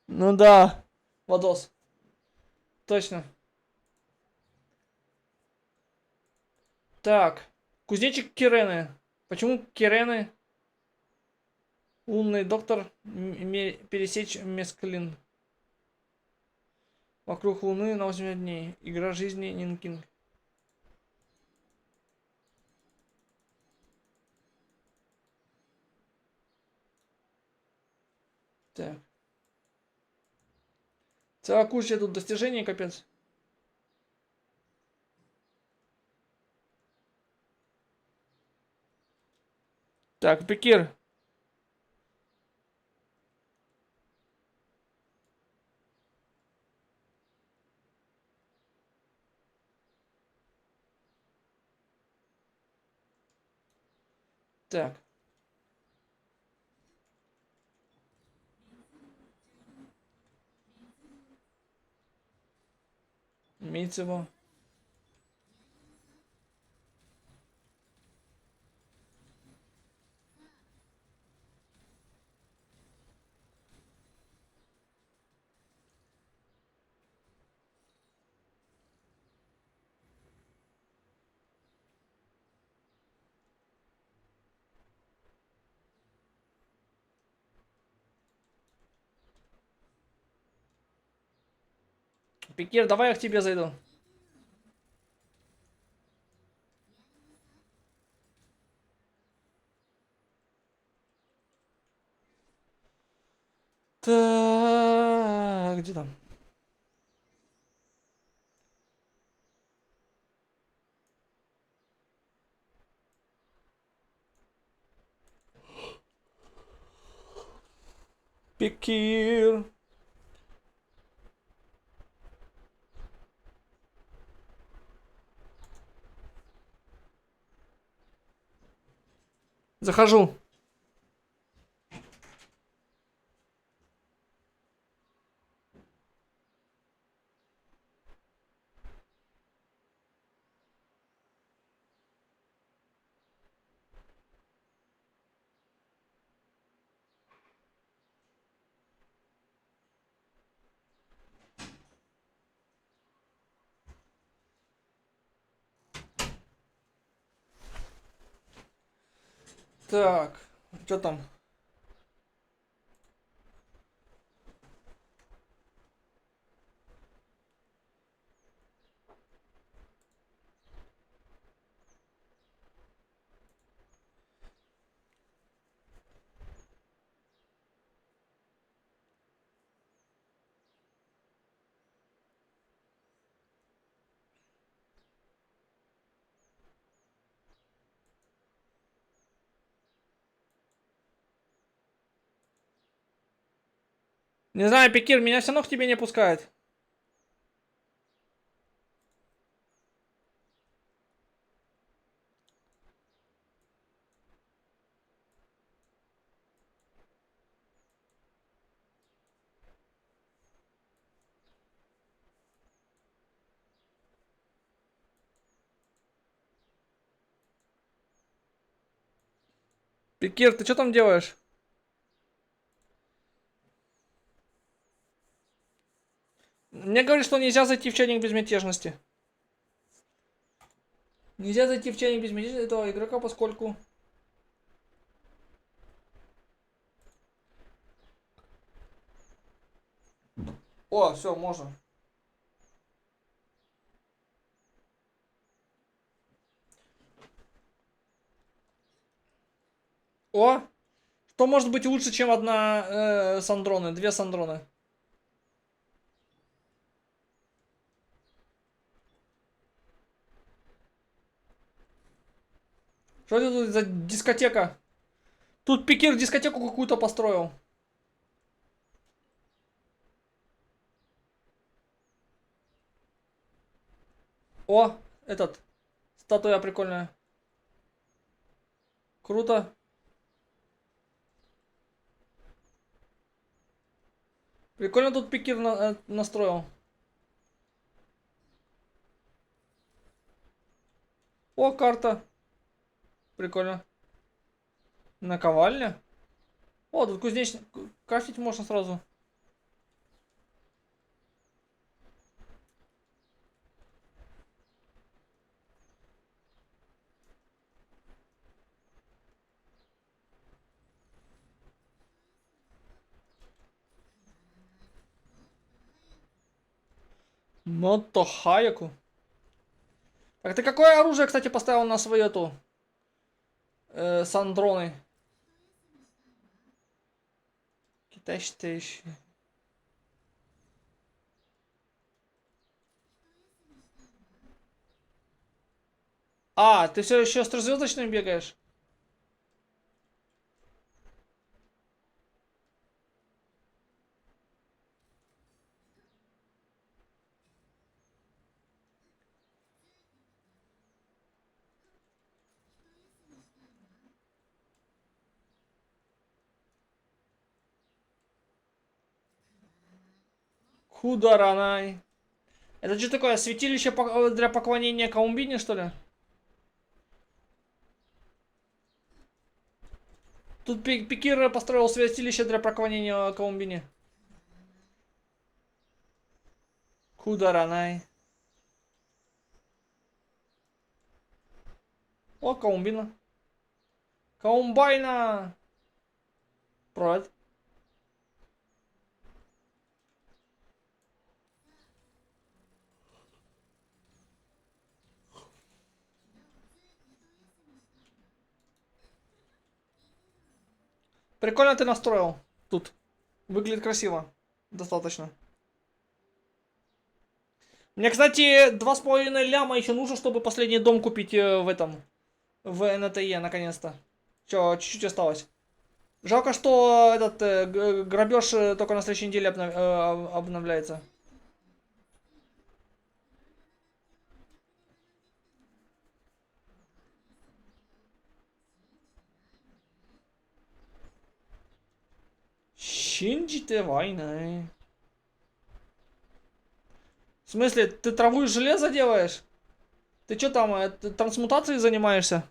Ну да, Владос. Точно. Так, кузнечик Кирены. Почему Кирены? Лунный доктор пересечь Месклин. Вокруг Луны на 8 дней. Игра жизни Нинкинг. Так. Целая куча тут достижений, капец. Так, Пекир. Так. Мейцево. Пекир, давай я к тебе зайду. Так, где там? Пекир. Захожу. Так, что там? Не знаю, Пекир, меня все равно к тебе не пускает. Пекир, ты что там делаешь? Мне говорят, что нельзя зайти в чайник безмятежности. Нельзя зайти в чайник без медиа этого игрока, поскольку... О, все, можно. О! Что может быть лучше, чем одна Сандроны? Две Сандроны. Что это тут за дискотека? Тут Пикир дискотеку какую-то построил. О, этот. Статуя прикольная. Круто. Прикольно тут Пикир настроил. О, карта. Прикольно. Наковальня. О, тут кузнечник. Крафтить можно сразу. Мото Хаяку. Так, ты какое оружие, кстати, поставил на свою эту Сандроны? Китай. А, ты все еще с трехзвездочным бегаешь? Хударанай. Это что такое? Святилище для поклонения Каумбине, что ли? Тут Пикир построил святилище для поклонения Каумбине. Хударанай. О, Каумбина. Каумбайна. Привет. Прикольно ты настроил. Тут. Выглядит красиво. Достаточно. Мне, кстати, 2,5 ляма еще нужно, чтобы последний дом купить в этом. В НТЕ, наконец-то. Чуть-чуть осталось. Жалко, что этот грабеж только на следующей неделе обновляется. Шинджите войны. В смысле, ты траву из железа делаешь? Ты что там, трансмутацией занимаешься?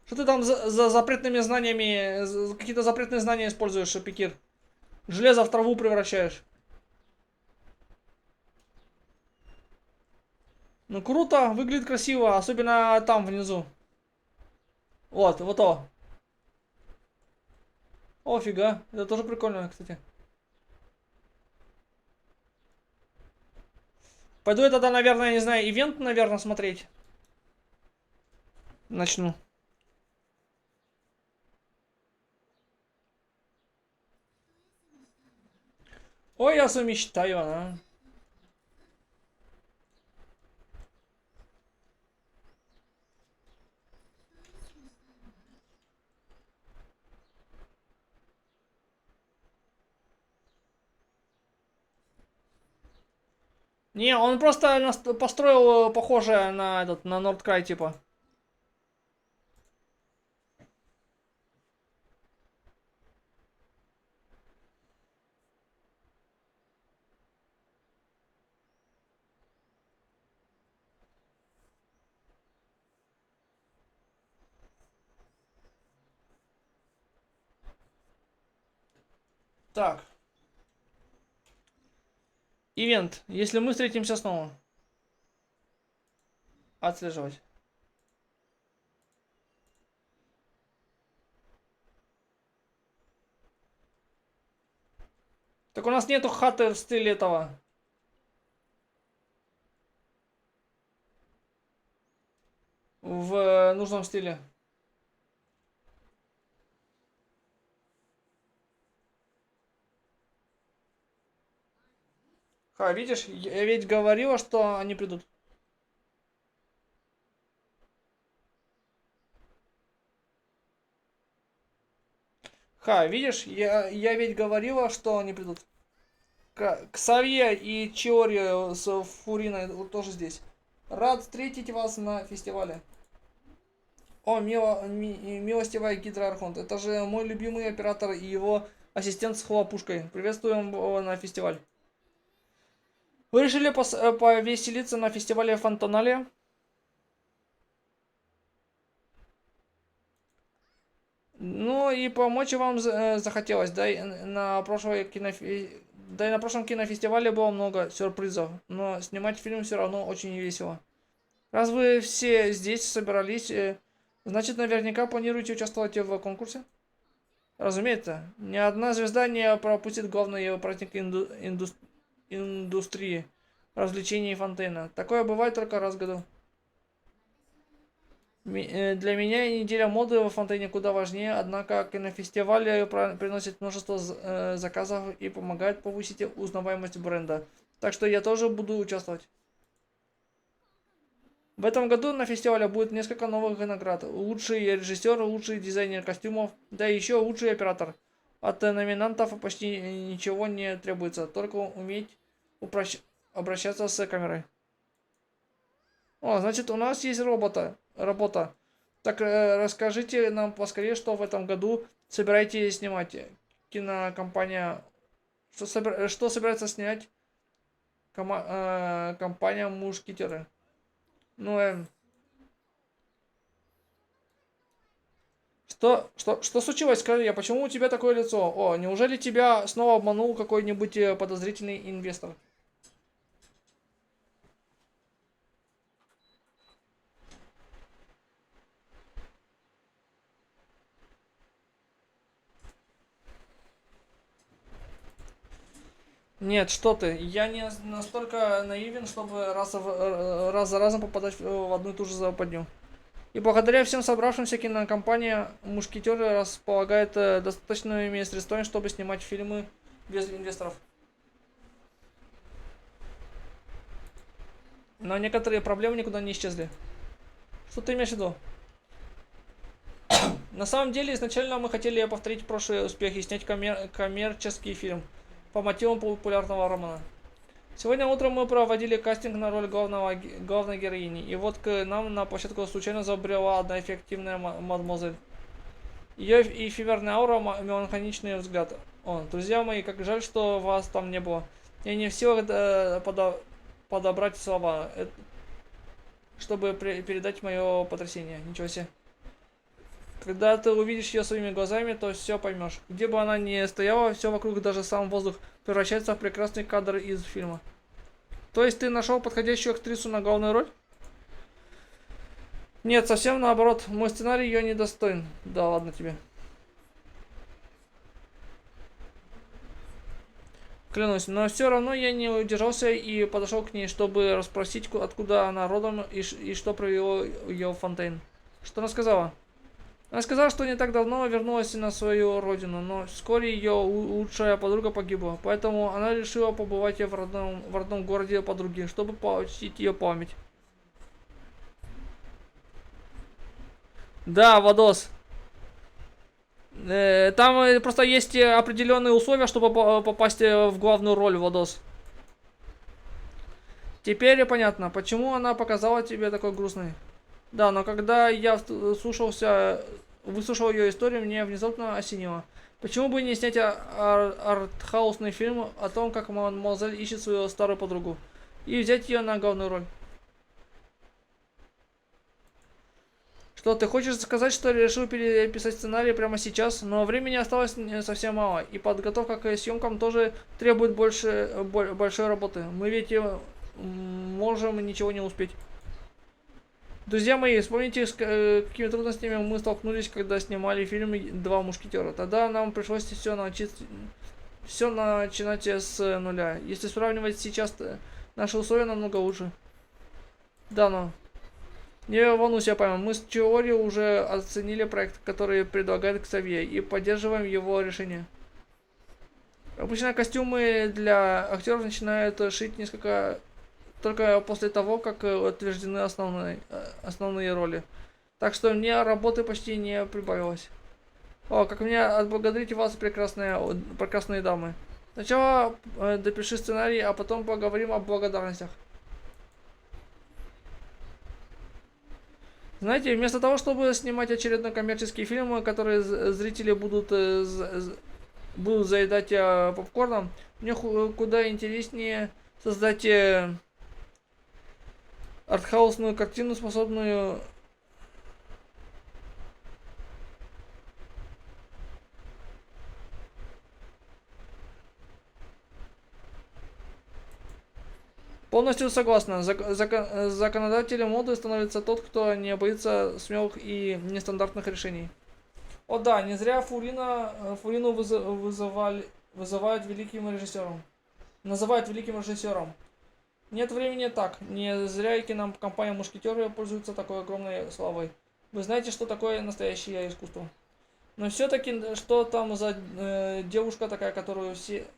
Что ты там за запретными знаниями, какие-то запретные знания используешь, Пикир? Железо в траву превращаешь. Ну круто, выглядит красиво, особенно там внизу. Вот то. О, фига, это тоже прикольно, кстати. Пойду я тогда, наверное, не знаю, ивент, наверное, смотреть. Начну. Ой, я мечтаю, а. Не, он просто построил похожее на этот, на Нордкрай, типа. Так. Ивент. Если мы встретимся снова. Отслеживать. Так у нас нету хаты в стиле этого. В нужном стиле. Видишь, я ведь говорила, что они придут. Видишь, я ведь говорила, что они придут. Ксавье и Чиори с Фуриной тоже здесь. Рад встретить вас на фестивале. О, милостивая Гидра Архонт. Это же мой любимый оператор и его ассистент с хлопушкой. Приветствуем его на фестиваль. Вы решили повеселиться на фестивале Фонтаналия? Ну и помочь вам захотелось. Да и на прошлом кинофестивале было много сюрпризов. Но снимать фильм все равно очень весело. Раз вы все здесь собрались, значит наверняка планируете участвовать в конкурсе? Разумеется, ни одна звезда не пропустит главный праздник индустрии развлечений Фонтейна. Такое бывает только раз в году. Для меня неделя моды в Фонтейне куда важнее, однако кинофестиваль приносит множество заказов и помогает повысить узнаваемость бренда. Так что я тоже буду участвовать. В этом году на фестивале будет несколько новых наград. Лучший режиссер, лучший дизайнер костюмов, да и еще лучший оператор. От номинантов почти ничего не требуется, только уметь обращаться с камерой. О, значит, у нас есть работа. Так расскажите нам поскорее, что в этом году собираетесь снимать. Кинокомпания... Что собирается снять компания Мушкетеры? Ну, Что случилось, скажи, почему у тебя такое лицо? О, неужели тебя снова обманул какой-нибудь подозрительный инвестор? Нет, что ты, я не настолько наивен, чтобы раз за разом попадать в одну и ту же западню. И благодаря всем собравшимся кинокомпания Мушкетеры располагает достаточными средствами, чтобы снимать фильмы без инвесторов. Но некоторые проблемы никуда не исчезли. Что ты имеешь в виду? На самом деле, изначально мы хотели повторить прошлые успехи и снять коммерческий фильм по мотивам популярного романа. Сегодня утром мы проводили кастинг на роль главной героини, и вот к нам на площадку случайно забрела одна эффективная мадемуазель. Ее эфемерная аура, меланхоличный взгляд. Друзья мои, как жаль, что вас там не было. Я не в силах подобрать слова, чтобы передать мое потрясение. Ничего себе. Когда ты увидишь ее своими глазами, то все поймешь. Где бы она ни стояла, все вокруг, даже сам воздух, превращается в прекрасный кадр из фильма. То есть ты нашел подходящую актрису на главную роль? Нет, совсем наоборот. Мой сценарий ее недостоин. Да ладно тебе. Клянусь, но все равно я не удержался и подошел к ней, чтобы расспросить, откуда она родом и что привело ее в Фонтейн. Что она сказала? Она сказала, что не так давно вернулась на свою родину, но вскоре ее лучшая подруга погибла, поэтому она решила побывать в родном городе подруги, чтобы почтить ее память. Да, Вадос. Там просто есть определенные условия, чтобы попасть в главную роль, Вадос. Теперь понятно, почему она показала тебе такой грустный. Да, но когда я выслушал ее историю, мне внезапно осенило. Почему бы не снять артхаусный фильм о том, как мадемуазель ищет свою старую подругу, и взять ее на главную роль? Что, ты хочешь сказать, что решил переписать сценарий прямо сейчас, но времени осталось совсем мало, и подготовка к съемкам тоже требует большой работы. Мы ведь можем ничего не успеть. Друзья мои, вспомните, какими трудностями мы столкнулись, когда снимали фильм «Два мушкетера». Тогда нам пришлось все начинать с нуля. Если сравнивать сейчас, наши условия намного лучше. Да, но... Не волнуйся, я пойму. Мы с Чиори уже оценили проект, который предлагает Ксавье, и поддерживаем его решение. Обычно костюмы для актеров начинают шить только после того, как утверждены основные роли. Так что мне работы почти не прибавилось. О, как мне отблагодарить вас, прекрасные дамы. Сначала допиши сценарий, а потом поговорим о благодарностях. Знаете, вместо того, чтобы снимать очередной коммерческий фильм, который зрители будут заедать попкорном, мне куда интереснее создать артхаусную картину, способную полностью согласна. Законодателем моды становится тот, кто не боится смелых и нестандартных решений. О да, не зря Фурину вызывают великим режиссером. Называют великим режиссером. Нет времени так. Не зря и кинокомпания «Мушкетеры» пользуется такой огромной славой. Вы знаете, что такое настоящее искусство. Но все-таки, что там за девушка такая, которую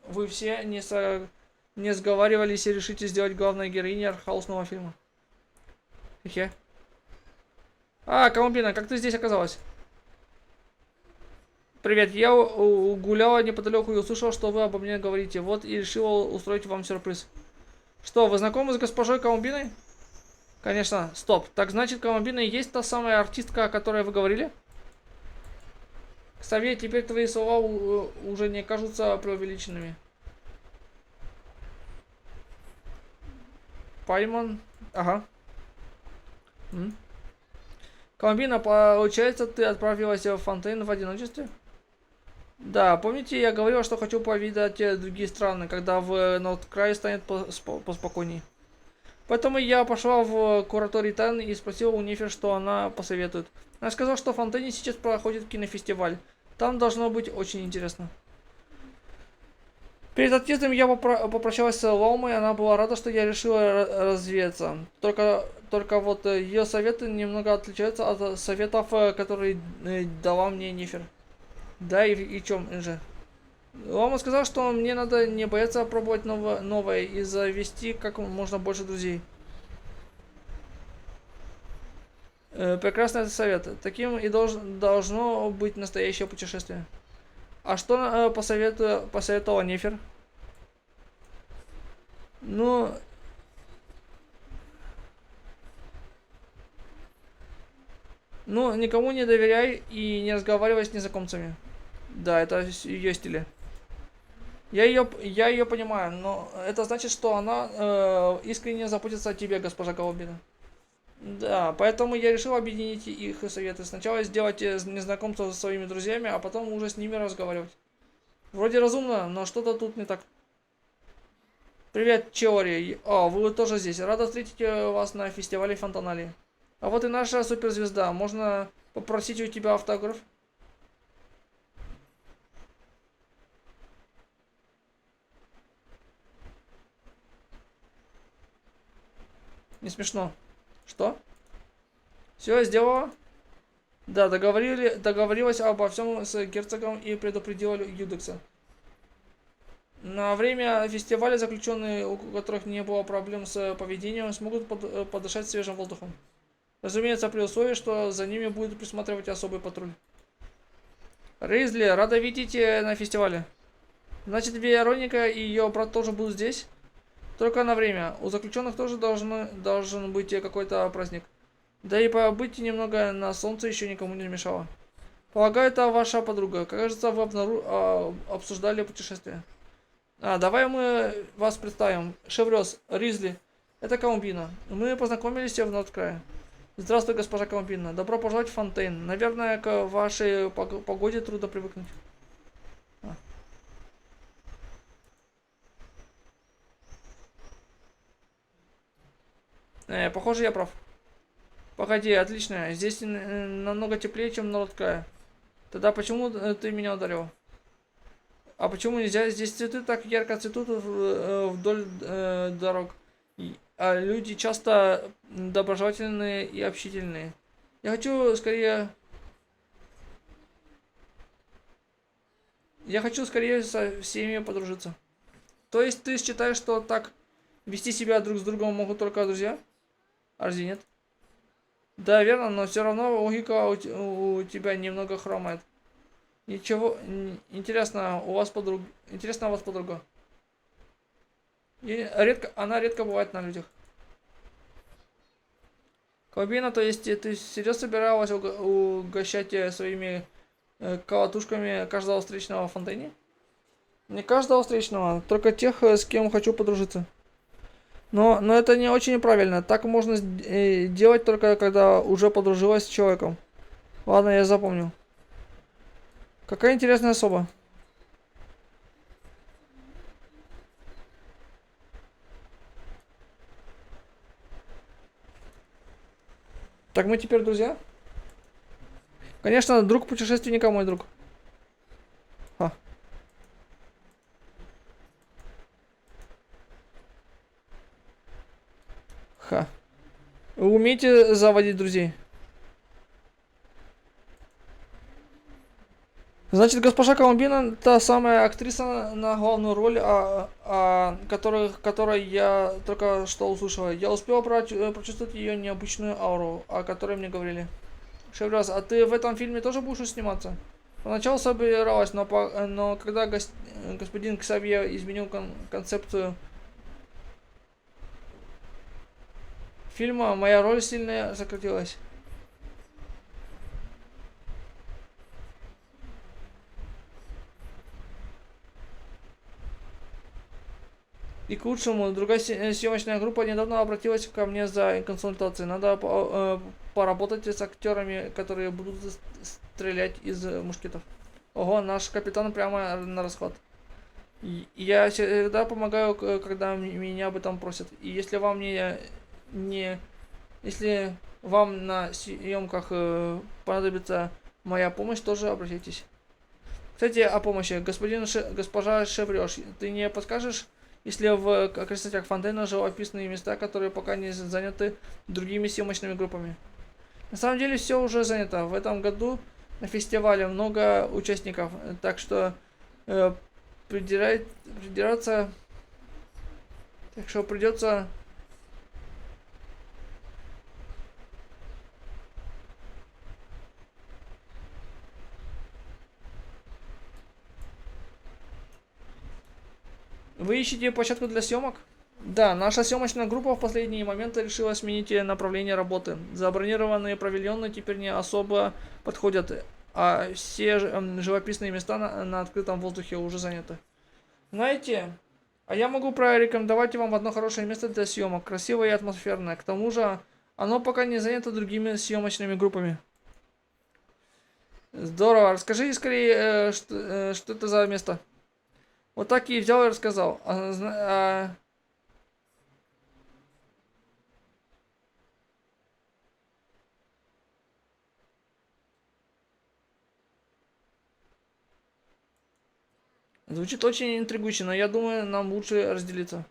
вы все не сговаривались и решите сделать главной героиней артхаусного фильма? Хе-хе. А, Колумбина, как ты здесь оказалась? Привет, я гуляла неподалеку и услышала, что вы обо мне говорите. Вот и решила устроить вам сюрприз. Что, вы знакомы с госпожой Колумбиной? Конечно, стоп. Так значит, Колумбина и есть та самая артистка, о которой вы говорили? Ксавье, теперь твои слова уже не кажутся преувеличенными. Паймон. Ага. Колумбина, получается, ты отправилась в Фонтейн в одиночестве? Да, помните, я говорил, что хочу повидать другие страны, когда в Нордкрае станет поспокойней. Поэтому я пошла в кураторий Тайн и спросила у Нефер, что она посоветует. Она сказала, что в Фонтейне сейчас проходит кинофестиваль. Там должно быть очень интересно. Перед отъездом я попрощалась с Лаумой, она была рада, что я решила развеяться. Только вот ее советы немного отличаются от советов, которые дала мне Нефер. Да, и чем же? Лама сказал, что мне надо не бояться пробовать новое и завести как можно больше друзей. Прекрасный совет. Таким и должно быть настоящее путешествие. А что посоветовала Нефер? Ну... Ну, никому не доверяй и не разговаривай с незнакомцами. Да, это ее стиле. Я ее понимаю, но это значит, что она искренне заботится о тебе, госпожа Колумбина. Да, поэтому я решил объединить их советы. Сначала сделать незнакомцев со своими друзьями, а потом уже с ними разговаривать. Вроде разумно, но что-то тут не так. Привет, Чиори. О, вы тоже здесь. Рада встретить вас на фестивале Фонтаналии. А вот и наша суперзвезда. Можно попросить у тебя автограф? Не смешно. Что? Все, сделала? Да, договорилась обо всем с герцогом и предупредила Юдекса. На время фестиваля заключенные, у которых не было проблем с поведением, смогут подышать свежим воздухом. Разумеется, при условии, что за ними будет присматривать особый патруль. Рейзли, рада видеть на фестивале. Значит, Вероника и ее брат тоже будут здесь? Только на время. У заключенных тоже должен быть какой-то праздник. Да и побыть немного на солнце еще никому не мешало. Полагаю, это ваша подруга. Кажется, вы обсуждали путешествие. Давай мы вас представим. Шеврёс, Ризли. Это Колумбина. Мы познакомились в Нордкрае. Здравствуй, госпожа Колумбина. Добро пожаловать в Фонтейн. Наверное, к вашей погоде трудно привыкнуть. Похоже, я прав. Погоди, отлично. Здесь намного теплее, чем на Лоткае. Тогда почему ты меня ударил? А почему нельзя? Здесь цветы так ярко цветут вдоль дорог. А люди часто доброжелательные и общительные. Я хочу скорее... Я хочу скорее со всеми подружиться. То есть ты считаешь, что так вести себя друг с другом могут только друзья? А разве нет? Да, верно, но все равно логика у тебя немного хромает. Ничего, интересно, у вас подруга. Интересно, у вас подруга. Она редко бывает на людях. Колбина, то есть ты серьезно собиралась угощать своими колотушками каждого встречного в фонтане? Не каждого встречного, только тех, с кем хочу подружиться. Но это не очень правильно. Так можно делать только когда уже подружилась с человеком. Ладно, я запомню. Какая интересная особа. Так мы теперь друзья? Конечно, друг путешественника мой друг. Ха. Ха. Вы умеете заводить друзей? Значит, госпожа Колумбина та самая актриса на главную роль, которой я только что услышала. Я успел прочувствовать ее необычную ауру, о которой мне говорили. Шевраз, а ты в этом фильме тоже будешь сниматься? Поначалу собиралась, но когда господин Ксавье изменил концепцию фильма, моя роль сильно сократилась. И к лучшему, другая съемочная группа недавно обратилась ко мне за консультацией. Надо поработать с актерами, которые будут стрелять из мушкетов. Ого, наш капитан прямо на расход. Я всегда помогаю, когда меня об этом просят. И если вам если вам на съемках понадобится моя помощь, тоже обращайтесь. Кстати, о помощи. Госпожа Шеврёш, ты не подскажешь, если в окрестностях Фонтейна живописные места, которые пока не заняты другими съемочными группами? На самом деле все уже занято. В этом году на фестивале много участников, так что придираться... Так что придется... Вы ищете площадку для съемок? Да, наша съемочная группа в последние моменты решила сменить направление работы. Забронированные павильоны теперь не особо подходят, а все живописные места на открытом воздухе уже заняты. Знаете, а я могу порекомендовать вам одно хорошее место для съемок, красивое и атмосферное. К тому же, оно пока не занято другими съемочными группами. Здорово, расскажи скорее, что это за место. Вот так и взял и рассказал. Звучит очень интригующе, но я думаю, нам лучше разделиться.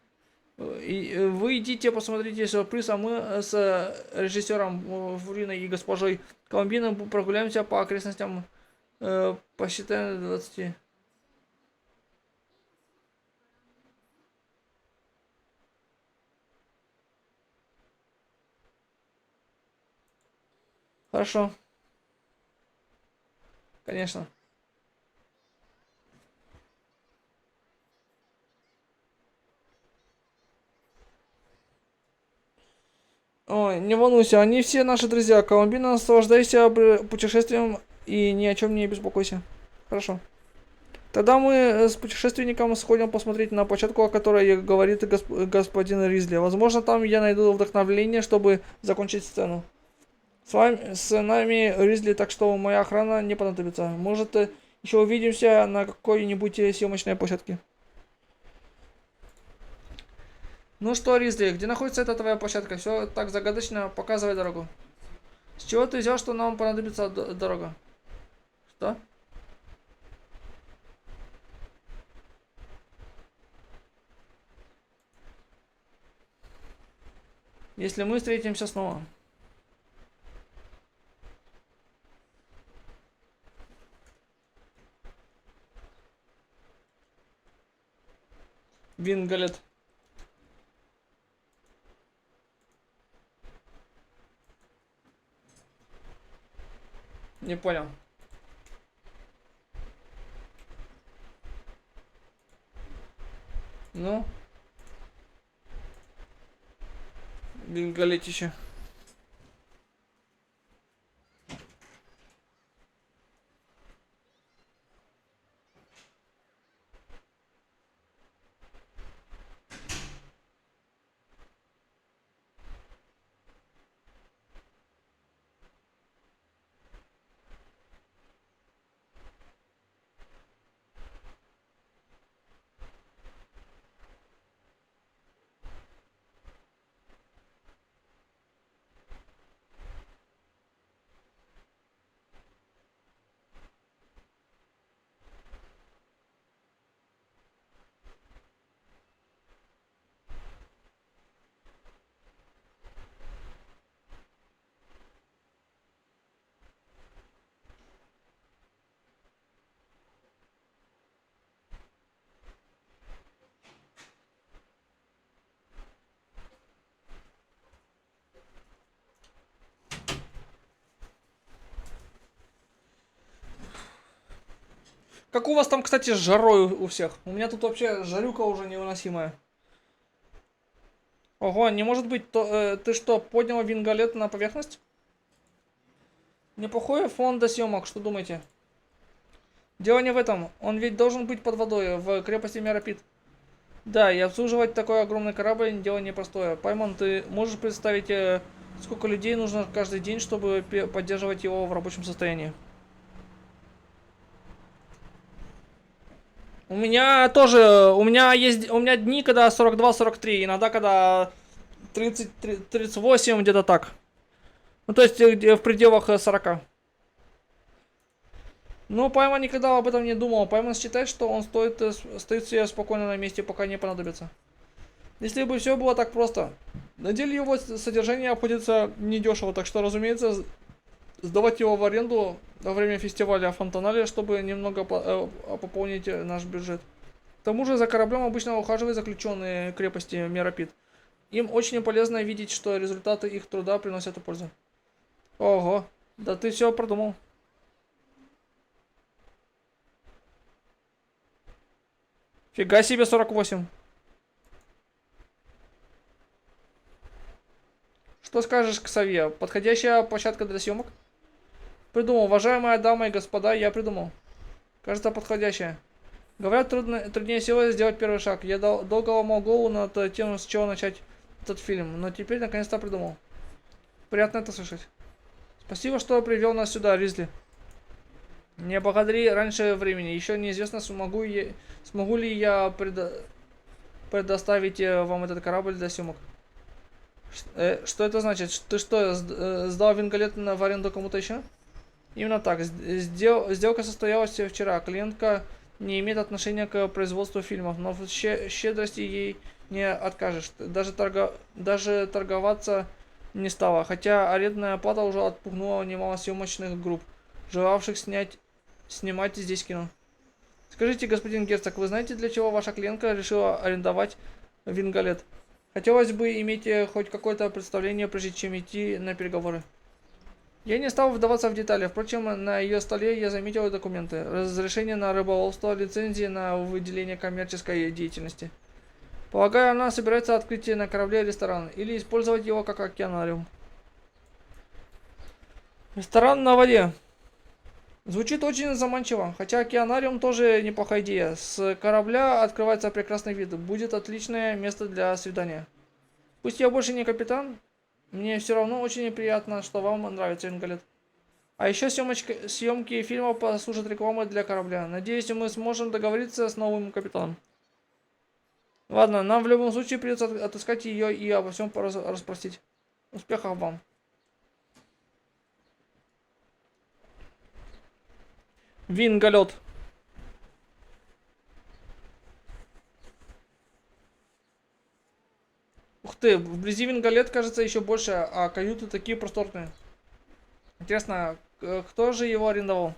И вы идите, посмотрите сюрприз, а мы с режиссером Фуриной и госпожой Колумбиной прогуляемся по окрестностям, посчитаем до 20. Хорошо. Конечно. Ой, не волнуйся, они все наши друзья. Колумбина, наслаждайся путешествием и ни о чем не беспокойся. Хорошо. Тогда мы с путешественником сходим посмотреть на площадку, о которой говорит господин Ризли. Возможно, там я найду вдохновление, чтобы закончить сцену. С нами Ризли, так что моя охрана не понадобится. Может, еще увидимся на какой-нибудь съемочной площадке. Ну что, Ризли, где находится эта твоя площадка? Все так загадочно, показывай дорогу. С чего ты взял, что нам понадобится дорога? Что? Если мы встретимся снова. Вингалет. Не понял. Ну? Вингалетище. Как у вас там, кстати, с жарой у всех? У меня тут вообще жарюка уже невыносимая. Ого, не может быть, ты что, поднял вингалет на поверхность? Неплохой фон до съемок, что думаете? Дело не в этом, он ведь должен быть под водой, в крепости Меропит. Да, и обслуживать такой огромный корабль дело непростое. Паймон, ты можешь представить, сколько людей нужно каждый день, чтобы поддерживать его в рабочем состоянии? У меня тоже, у меня дни, когда 42-43, иногда когда 30-38, где-то так. Ну, то есть в пределах 40. Но Пайман никогда об этом не думал. Пайман считает, что он стоит себе спокойно на месте, пока не понадобится. Если бы все было так просто. На деле его содержание обходится недешево, так что, разумеется, сдавать его в аренду во время фестиваля Фонтанале, чтобы немного пополнить наш бюджет. К тому же за кораблем обычно ухаживают заключенные крепости Меропит. Им очень полезно видеть, что результаты их труда приносят пользу. Ого, да ты все продумал. Фига себе 48. Что скажешь, Ксавье? Подходящая площадка для съемок? Придумал, уважаемые дамы и господа, я придумал. Кажется, подходящая. Говорят, труднее всего сделать первый шаг. Я долго ломал голову над тем, с чего начать этот фильм, но теперь наконец-то придумал. Приятно это слышать. Спасибо, что привел нас сюда, Ризли. Не благодари раньше времени. Еще неизвестно, смогу ли я предоставить вам этот корабль для съемок. Что это значит? Ты что, сдал Вингалет в аренду кому-то еще? Именно так. Сделка состоялась вчера. Клиентка не имеет отношения к производству фильмов, но в щедрости ей не откажешь. Даже торговаться не стала. Хотя арендная плата уже отпугнула немало съемочных групп, желавших снимать здесь кино. Скажите, господин герцог, вы знаете, для чего ваша клиентка решила арендовать Вингалет? Хотелось бы иметь хоть какое-то представление, прежде чем идти на переговоры. Я не стал вдаваться в детали, впрочем, на ее столе я заметил документы. Разрешение на рыболовство, лицензии на выделение коммерческой деятельности. Полагаю, она собирается открыть на корабле ресторан или использовать его как океанариум. Ресторан на воде. Звучит очень заманчиво, хотя океанариум тоже неплохая идея. С корабля открывается прекрасный вид, будет отличное место для свидания. Пусть я больше не капитан, мне все равно очень приятно, что вам нравится Вингалет. А еще съемки фильмов послужат рекламой для корабля. Надеюсь, мы сможем договориться с новым капитаном. Ладно, нам в любом случае придется отыскать ее и обо всем расспросить. Успехов вам. Винголет. Ух ты, вблизи Винголет, кажется, еще больше, а каюты такие просторные. Интересно, кто же его арендовал?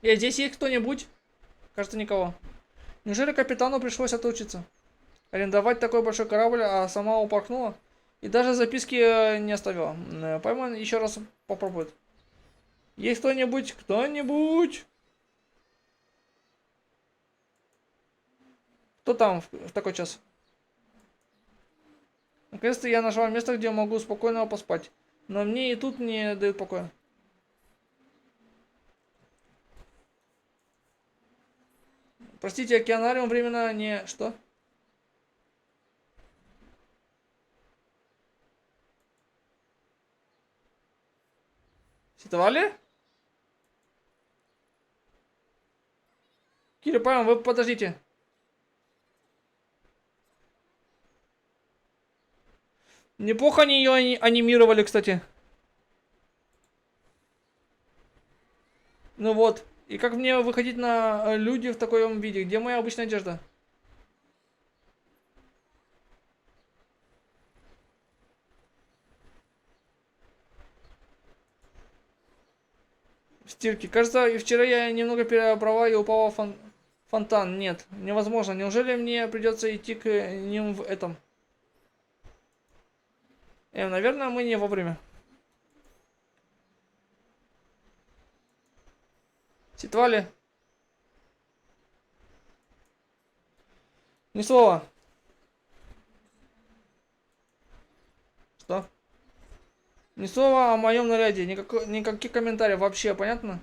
Здесь есть кто-нибудь? Кажется, никого. Неужели капитану пришлось отучиться? Арендовать такой большой корабль, а сама упорхнула? И даже записки не оставила. Пойман еще раз попробует. Есть кто-нибудь? Кто-нибудь? Кто там в такой час? Наконец-то я нашла место, где могу спокойно поспать. Но мне и тут не дают покоя. Простите, океанариум временно не... Что? Ситовали? Кири, Павел, вы подождите. Неплохо они ее анимировали, кстати. Ну вот. И как мне выходить на люди в таком виде? Где моя обычная одежда? В стирке. Кажется, и вчера я немного перебрала и упала в фонтан. Нет, невозможно. Неужели мне придется идти к ним в этом? Наверное, мы не вовремя. Ситвали. Ни слова. Что? Ни слова о моем наряде. Никаких комментариев вообще, понятно?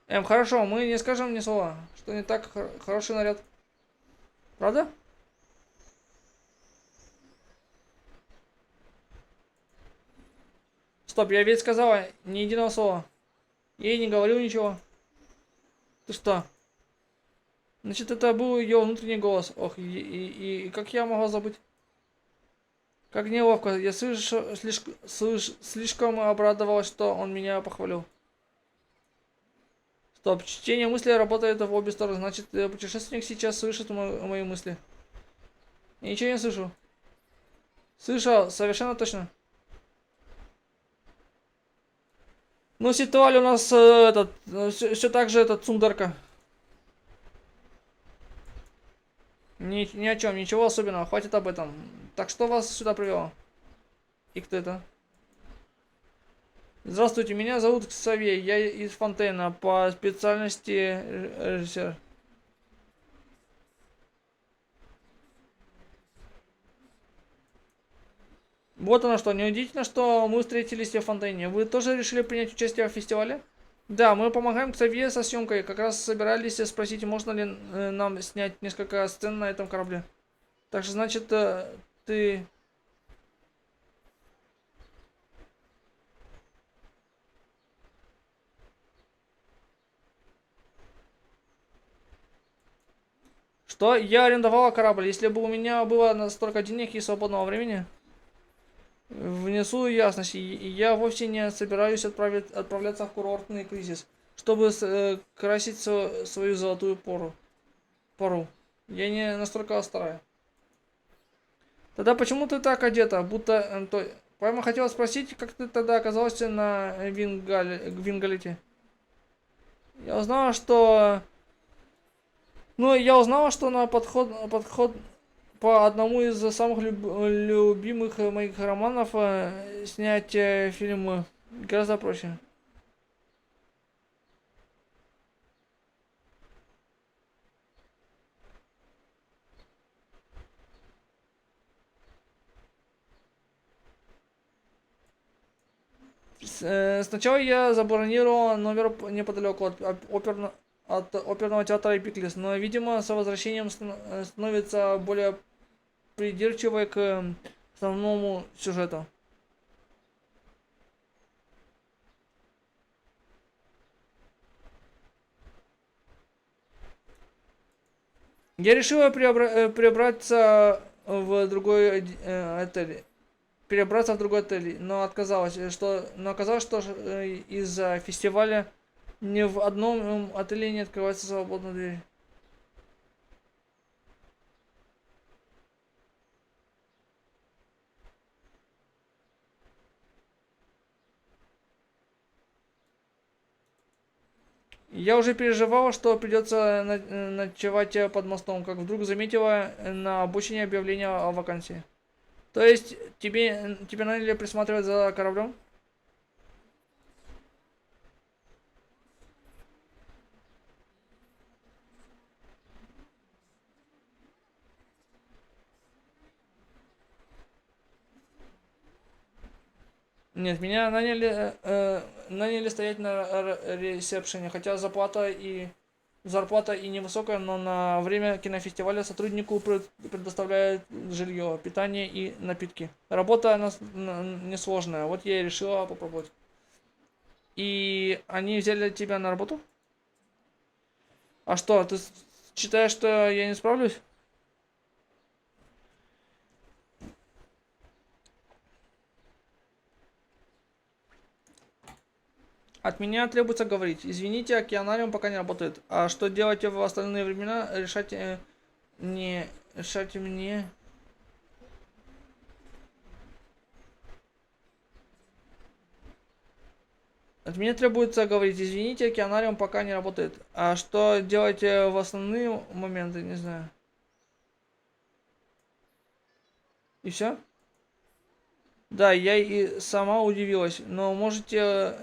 Хорошо, мы не скажем ни слова. Что не так, хороший наряд. Правда? Стоп, я ведь сказала ни единого слова. Я ей не говорил ничего. Ты что? Значит, это был ее внутренний голос. Ох, и как я могла забыть? Как неловко. Я слишком обрадовалась, что он меня похвалил. Стоп, чтение мыслей работает в обе стороны. Значит, путешественник сейчас слышит мои мысли. Я ничего не слышу. Слышал, совершенно точно. Ну, ситуация у нас все так же этот Цундарка. Ни о чем, ничего особенного, хватит об этом. Так что вас сюда привело? И кто это? Здравствуйте, меня зовут Ксавье, я из Фонтейна, по специальности режиссер. Вот оно что, неудивительно, что мы встретились в Фонтейне. Вы тоже решили принять участие в фестивале? Да, мы помогаем Ксавье со съемкой. Как раз собирались спросить, можно ли нам снять несколько сцен на этом корабле. Так что, значит, ты... Что? Я арендовала корабль. Если бы у меня было столько денег и свободного времени... Внесу ясность. Я вовсе не собираюсь отправляться в курортный кризис, чтобы красить свою золотую пору. Я не настолько старая. Тогда почему ты так одета? Будто... Прямо хотела спросить, как ты тогда оказалась на Вингалете? Я узнала, что... Ну, я узнала, что на подход по одному из самых любимых моих романов снять фильм гораздо проще. Сначала я забронировал номер неподалеку от оперного театра Эпиклес, но, видимо, со возвращением становится более придирчивой к основному сюжету. Я решила перебраться в другой отель. перебраться в другой отель, но оказалось, что из-за фестиваля ни в одном отеле не открывается свободная дверь. Я уже переживала, что придется ночевать под мостом, как вдруг заметила на обочине объявление о вакансии. То есть тебе наняли присматривать за кораблем? Нет, меня наняли стоять на ресепшене, хотя зарплата и невысокая, но на время кинофестиваля сотруднику предоставляют жилье, питание и напитки. Работа несложная, вот я и решила попробовать. И они взяли тебя на работу? А что, ты считаешь, что я не справлюсь? От меня требуется говорить. Извините, океанариум пока не работает. А что делать в остальные времена, не решать мне. От меня требуется говорить. Извините, океанариум пока не работает. А что делать в основные моменты, не знаю. И все? Да, я и сама удивилась, но можете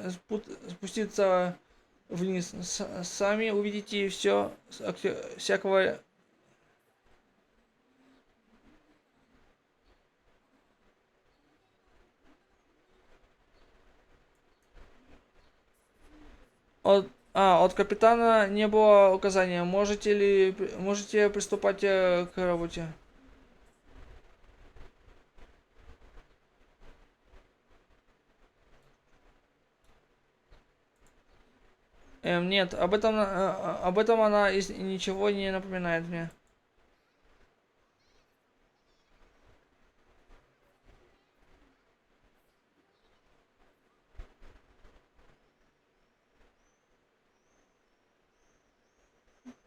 спуститься вниз. Сами увидите все всякого. От капитана не было указания. Можете приступать к работе? Нет, об этом она ничего не напоминает мне.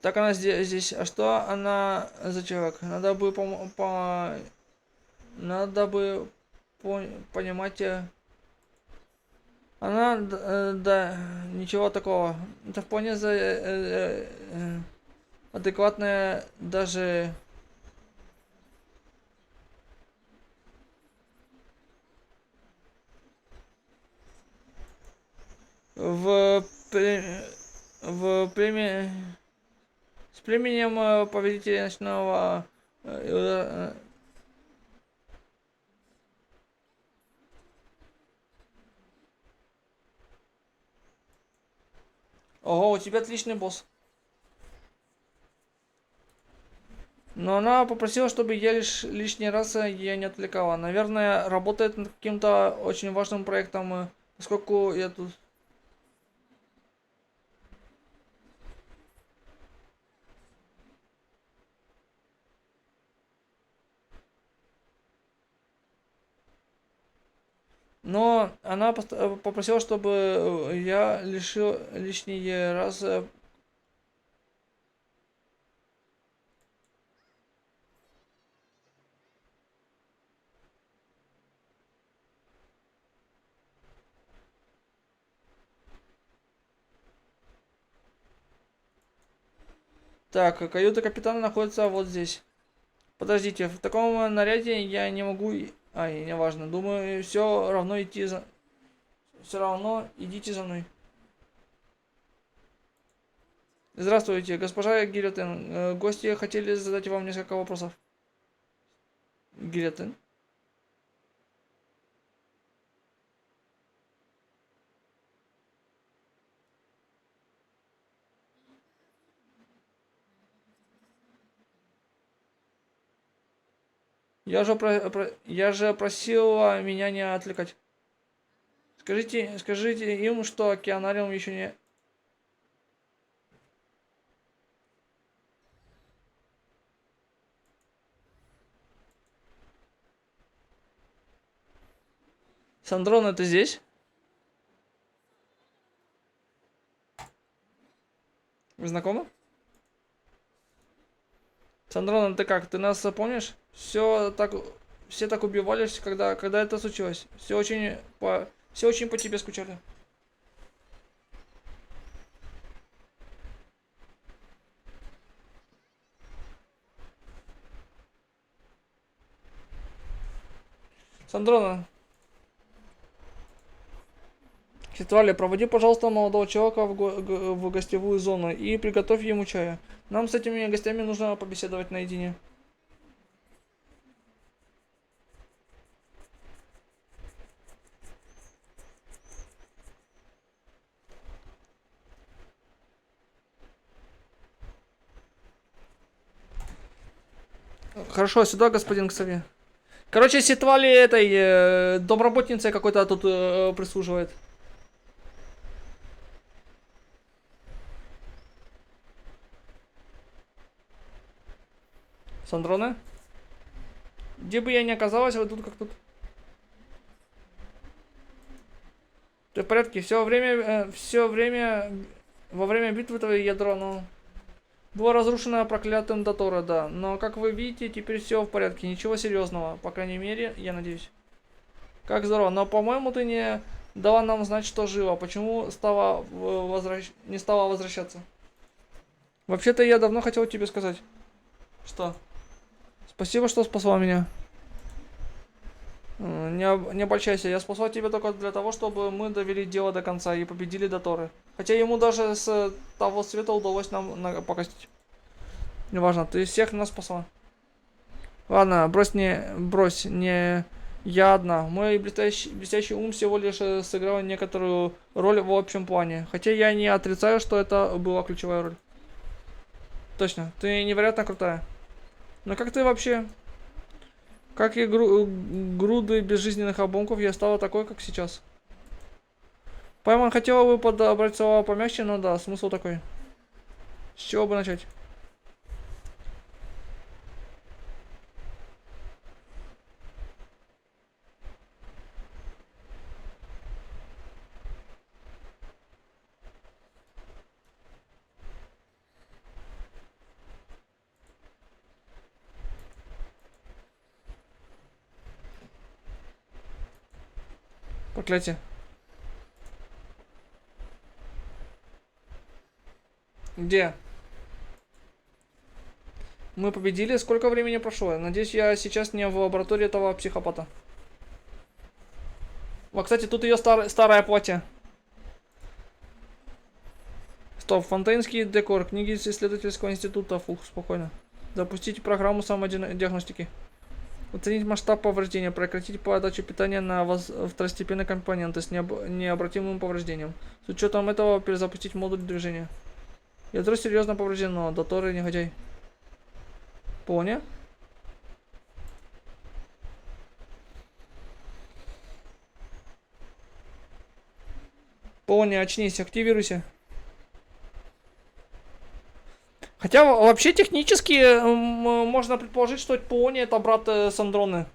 Так она здесь. А что она за человек? Надо бы понимать. Она, да, ничего такого. Это вполне адекватная даже. В, пре- в племе с племенем повелителя ночного ого, у тебя отличный босс. Но она попросила, чтобы я лишний раз ее не отвлекала. Наверное, работает над каким-то очень важным проектом, поскольку я тут. Но она попросила, чтобы я лишил лишний раз. Так, каюта капитана находится вот здесь. Подождите, в таком наряде я не могу. Ай, не важно. Думаю, все равно идти за. Все равно идите за мной. Здравствуйте, госпожа Гильотен. Гости хотели задать вам несколько вопросов. Гильотен? Я же просила меня не отвлекать. Скажите им, что океанариум еще не. Сандрона, ты здесь? Вы знакомы? Сандрона, ты как? Ты нас помнишь? Все так убивались, когда это случилось. Все очень по тебе скучали. Сандрона. Хитвали, проводи, пожалуйста, молодого человека в гостевую зону и приготовь ему чая. Нам с этими гостями нужно побеседовать наедине. Хорошо, сюда, господин Ксави. Короче, Ситвали этой домработницей какой-то тут прислуживает. Сандрона? Где бы я ни оказалась, вы тут как тут. Ты в порядке? Все время, во время битвы твое ядро, ну... Было разрушено проклятым Дотора, да. Но, как вы видите, теперь все в порядке. Ничего серьезного. По крайней мере, я надеюсь. Как здорово. Но, по-моему, ты не дала нам знать, что жива. Почему не стала возвращаться? Вообще-то я давно хотел тебе сказать. Что? Спасибо, что спасла меня. Не обольщайся. Я спасла тебя только для того, чтобы мы довели дело до конца и победили Доторы. Хотя ему даже с того света удалось нам покостить. Неважно, ты всех нас спасла. Ладно, брось, не я одна. Мой блестящий ум всего лишь сыграл некоторую роль в общем плане. Хотя я не отрицаю, что это была ключевая роль. Точно, ты невероятно крутая. Но как ты вообще... Как и груды безжизненных обломков, я стала такой, как сейчас. Пайман хотела бы подобрать слова помягче, но да, смысл такой. С чего бы начать? Проклятие. Где? Мы победили? Сколько времени прошло? Надеюсь, я сейчас не в лаборатории этого психопата. О, кстати, тут ее старое платье. Стоп, фонтейнский декор, книги исследовательского института. Фух, спокойно. Запустите программу самодиагностики. Оценить масштаб повреждения, прекратить подачу питания на второстепенные компоненты с необратимым повреждением. С учетом этого перезапустить модуль движения. Ядро серьезно повреждено, Доторы негодяй. Понял? Понял, очнись, активируйся. Хотя вообще технически можно предположить, что Поони это брат Сандроны.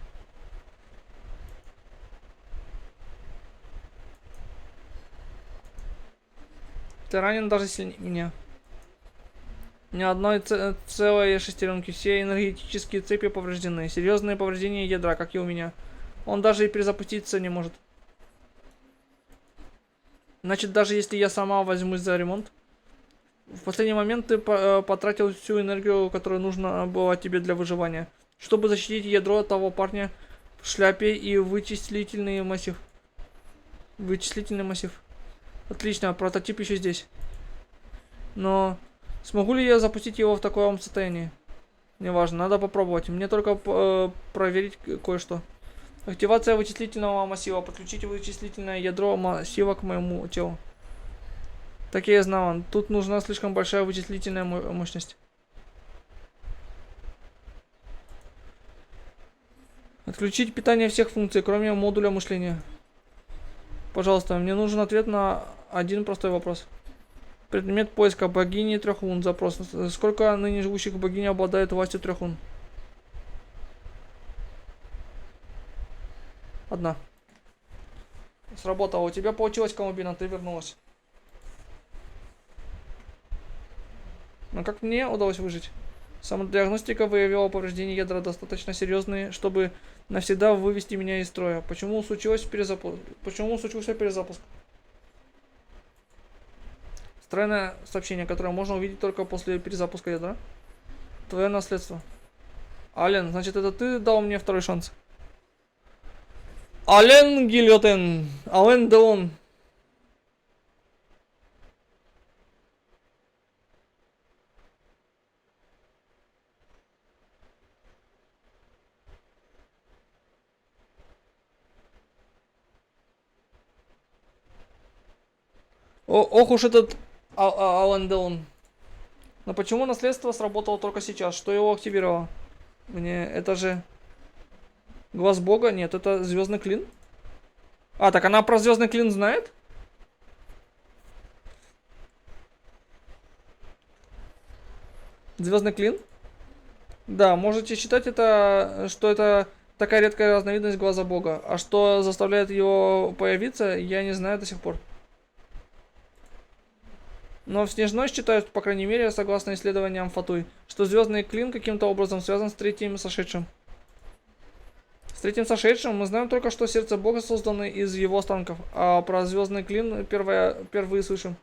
Ты ранен даже сильнее меня. Ни одной целой шестеренки. Все энергетические цепи повреждены. Серьезные повреждения ядра, как и у меня. Он даже и перезапуститься не может. Значит, даже если я сама возьмусь за ремонт. В последний момент ты потратил всю энергию, которую нужно было тебе для выживания. Чтобы защитить ядро того парня в шляпе и вычислительный массив. Вычислительный массив. Отлично, прототип еще здесь. Но смогу ли я запустить его в таком состоянии? Неважно, надо попробовать. Мне только проверить кое-что. Активация вычислительного массива. Подключите вычислительное ядро массива к моему телу. Так я и знал, тут нужна слишком большая вычислительная мощность. Отключить питание всех функций, кроме модуля мышления. Пожалуйста, мне нужен ответ на один простой вопрос. Предмет поиска богини трех лун. Запрос. Сколько ныне живущих богинь обладает властью трех лун? Одна. сработало. У тебя получилось, Колумбина, ты вернулась. Но как мне удалось выжить? Самодиагностика выявила повреждения ядра достаточно серьезные, чтобы навсегда вывести меня из строя. Почему случился перезапуск? Странное сообщение, которое можно увидеть только после перезапуска ядра. Твое наследство. Ален, значит, это ты дал мне второй шанс? Ален Гильотен. Ален Делон. Ох уж этот Ален Делон. Но почему наследство сработало только сейчас? Что его активировало? Мне это же... Глаз Бога? Нет, это Звездный Клин. А, так она про Звездный Клин знает? Звездный Клин? Да, можете считать это, что это такая редкая разновидность Глаза Бога. А что заставляет его появиться, я не знаю до сих пор. Но в Снежной считают, по крайней мере, согласно исследованиям Фатуй, что Звездный Клин каким-то образом связан с третьим сошедшим. С третьим сошедшим мы знаем только, что сердце Бога создано из его останков, а про Звездный Клин впервые слышим.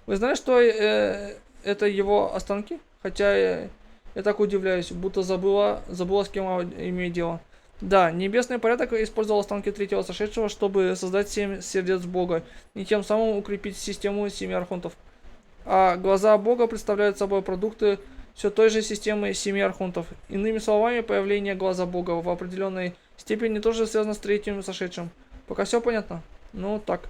Вы знаете, что это его останки? Хотя я так удивляюсь, будто забыла, с кем имею дело. Да, небесный порядок использовал останки третьего сошедшего, чтобы создать 7 сердец Бога и тем самым укрепить систему 7 архонтов. А глаза Бога представляют собой продукты все той же системы 7 архонтов. Иными словами, появление глаза Бога в определенной степени тоже связано с третьим сошедшим. Пока все понятно? Ну так.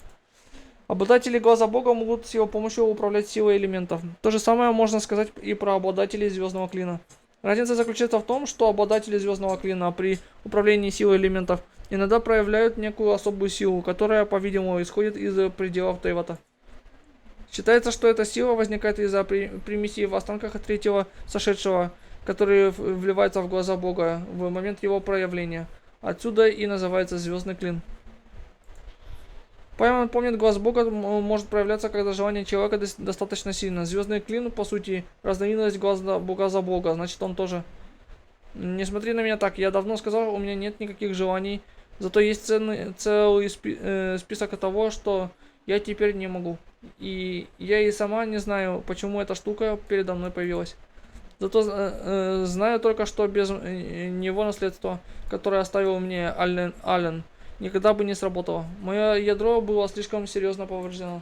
Обладатели глаза Бога могут с его помощью управлять силой элементов. То же самое можно сказать и про обладателей Звездного Клина. Разница заключается в том, что обладатели Звездного Клина при управлении силой элементов иногда проявляют некую особую силу, которая, по-видимому, исходит из пределов Тейвата. Считается, что эта сила возникает из-за примесей в останках третьего сошедшего, которые вливаются в глаза Бога в момент его проявления. Отсюда и называется Звездный Клин. Пайман помнит, глаз Бога может проявляться, когда желание человека достаточно сильно. Звездный Клин, по сути, разновидность глаза Бога, значит он тоже. Не смотри на меня так, я давно сказал, у меня нет никаких желаний, зато есть целый список того, что я теперь не могу. И я и сама не знаю, почему эта штука передо мной появилась. Зато знаю только, что без него наследство, которое оставил мне Ален, никогда бы не сработало. Мое ядро было слишком серьезно повреждено.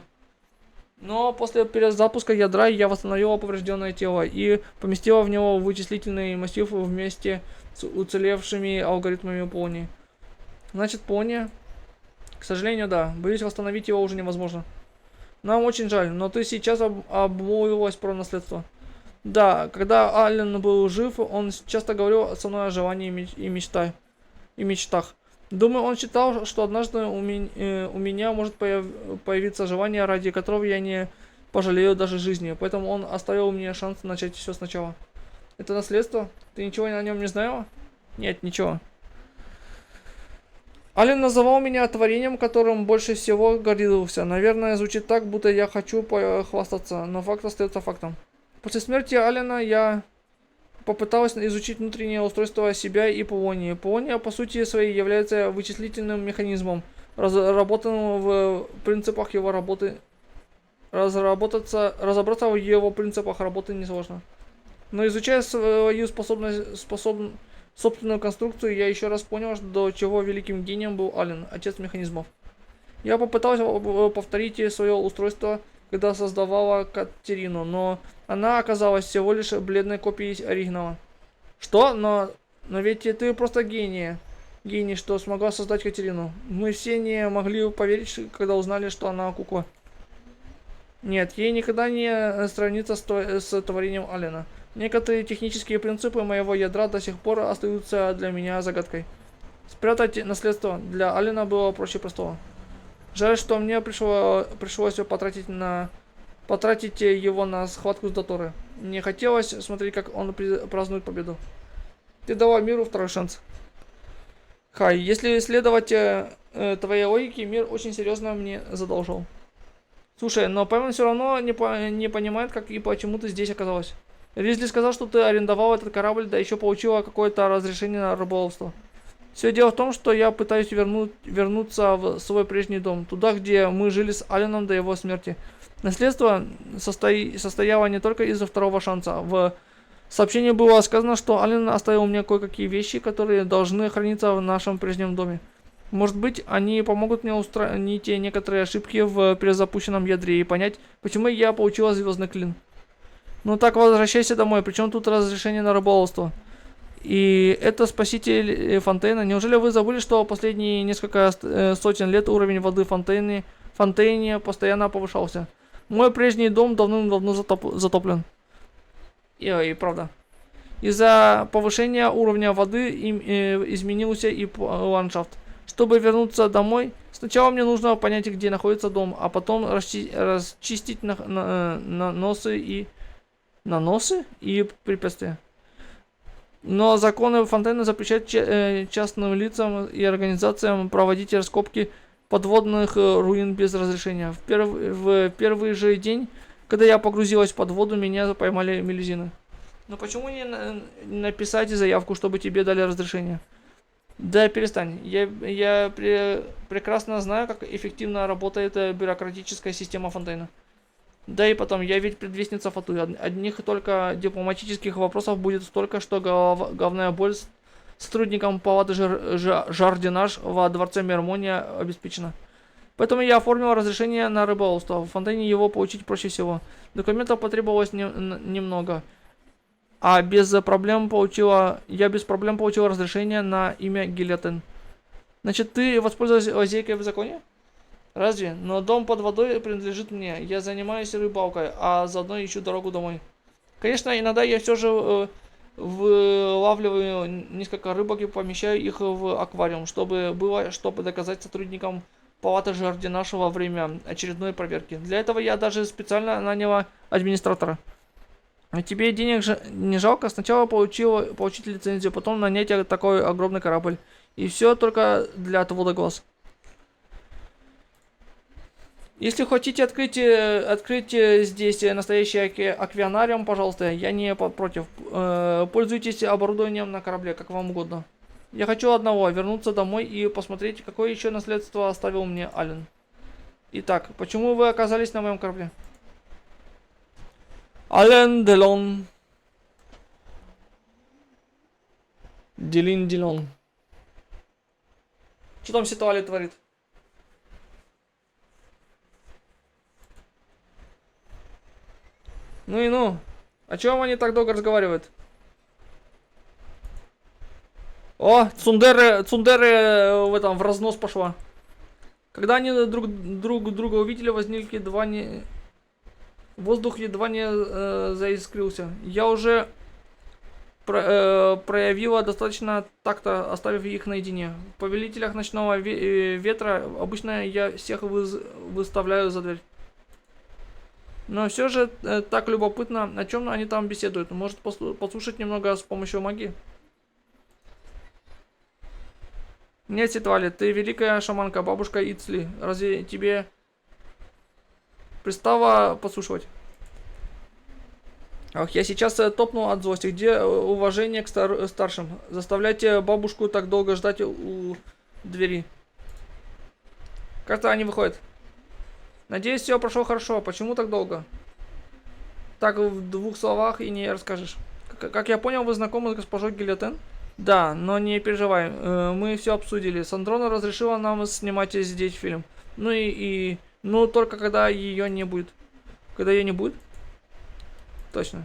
Но после перезапуска ядра я восстановила поврежденное тело и поместила в него вычислительный массив вместе с уцелевшими алгоритмами Полни. Значит, Полни? К сожалению, да. Боюсь, восстановить его уже невозможно. Нам очень жаль, но ты сейчас обмолвилась про наследство. Да, когда Ален был жив, он часто говорил со мной о желании и мечтах. Думаю, он считал, что однажды у меня может появиться желание, ради которого я не пожалею даже жизни. Поэтому он оставил мне шанс начать все сначала. Это наследство? Ты ничего о нем не знала? Нет, ничего. Ален называл меня творением, которым больше всего гордился. Наверное, звучит так, будто я хочу похвастаться, но факт остается фактом. После смерти Алена я попыталась изучить внутреннее устройство себя и Полонии. Полония, по сути своей, является вычислительным механизмом, разработанным в принципах его работы. Разобраться в его принципах работы несложно. Но изучая свою собственную конструкцию, я еще раз понял, до чего великим гением был Ален, отец механизмов. Я попыталась повторить свое устройство, когда создавала Катерину, но она оказалась всего лишь бледной копией оригинала. Что? Но ведь ты просто гений, что смогла создать Катерину. Мы все не могли поверить, когда узнали, что она кукла. Нет, ей никогда не сравнится с творением Алена. Некоторые технические принципы моего ядра до сих пор остаются для меня загадкой. Спрятать наследство для Алена было проще простого. Жаль, что мне пришлось потратить его на схватку с Доторой. Мне хотелось смотреть, как он празднует победу. Ты дала миру второй шанс. Хай, если следовать твоей логике, мир очень серьезно мне задолжал. Слушай, но Пэмон все равно не понимает, как и почему ты здесь оказалась. Ризли сказал, что ты арендовал этот корабль, да еще получила какое-то разрешение на рыболовство. Все дело в том, что я пытаюсь вернуться в свой прежний дом, туда, где мы жили с Аленом до его смерти. Наследство состояло не только из-за второго шанса. В сообщении было сказано, что Ален оставил мне кое-какие вещи, которые должны храниться в нашем прежнем доме. Может быть, они помогут мне устранить некоторые ошибки в перезапущенном ядре и понять, почему я получила звездный клин. Ну так, возвращайся домой, причем тут разрешение на рыболовство. И это спаситель Фонтейна. Неужели вы забыли, что последние несколько сотен лет уровень воды в Фонтейне постоянно повышался? Мой прежний дом давным-давно затоплен. И правда. Из-за повышения уровня воды изменился и ландшафт. Чтобы вернуться домой, сначала мне нужно понять, где находится дом, а потом расчистить наносы и препятствия. Но законы Фонтейна запрещают частным лицам и организациям проводить раскопки подводных руин без разрешения. В первый же день, когда я погрузилась под воду, меня поймали мелюзины. Но почему не написать заявку, чтобы тебе дали разрешение? Да перестань. Я прекрасно знаю, как эффективно работает бюрократическая система Фонтейна. Да и потом, я ведь предвестница Фатуи. Одних только дипломатических вопросов будет столько, что головная боль с сотрудником палаты Жардинаж во дворце Мермония обеспечена. Поэтому я оформил разрешение на рыболовство. В Фонтейне его получить проще всего. Документов потребовалось немного. Я без проблем получила разрешение на имя Гильотен. Значит, ты воспользовалась лазейкой в законе? Разве? Но дом под водой принадлежит мне. Я занимаюсь рыбалкой, а заодно ищу дорогу домой. Конечно, иногда я все же вылавливаю несколько рыбок и помещаю их в аквариум, чтобы доказать сотрудникам палаты Жардинаш во время очередной проверки. Для этого я даже специально наняла администратора. Тебе денег же не жалко? Сначала получить лицензию, потом нанять такой огромный корабль. И все только для отвода глаз. Если хотите открыть здесь настоящий аквариум, пожалуйста, я не против. Пользуйтесь оборудованием на корабле, как вам угодно. Я хочу одного, вернуться домой и посмотреть, какое еще наследство оставил мне Ален. Итак, почему вы оказались на моем корабле? Ален Делон. Делин. Что там Ситуали творит? Ну и ну. О чем они так долго разговаривают? О, Цундеры в разнос пошла. Когда они друг друга увидели, возникли воздух едва не заискрился. Я уже проявила достаточно такта, оставив их наедине. В повелителях ночного ветра обычно я всех выставляю за дверь. Но все же так любопытно, о чем они там беседуют. Может послушать немного с помощью магии? Нет, Ситуали, ты великая шаманка, бабушка Ицли. Разве тебе пристало подслушивать? Ах, я сейчас топну от злости. Где уважение к старшим? Заставляйте бабушку так долго ждать у двери. Как-то они выходят. Надеюсь, все прошло хорошо. Почему так долго? Так в двух словах и не расскажешь. Как я понял, вы знакомы с госпожой Гильотен? Да, но не переживай. Мы все обсудили. Сандрона разрешила нам снимать здесь фильм. Ну, только когда ее не будет. Когда ее не будет? Точно.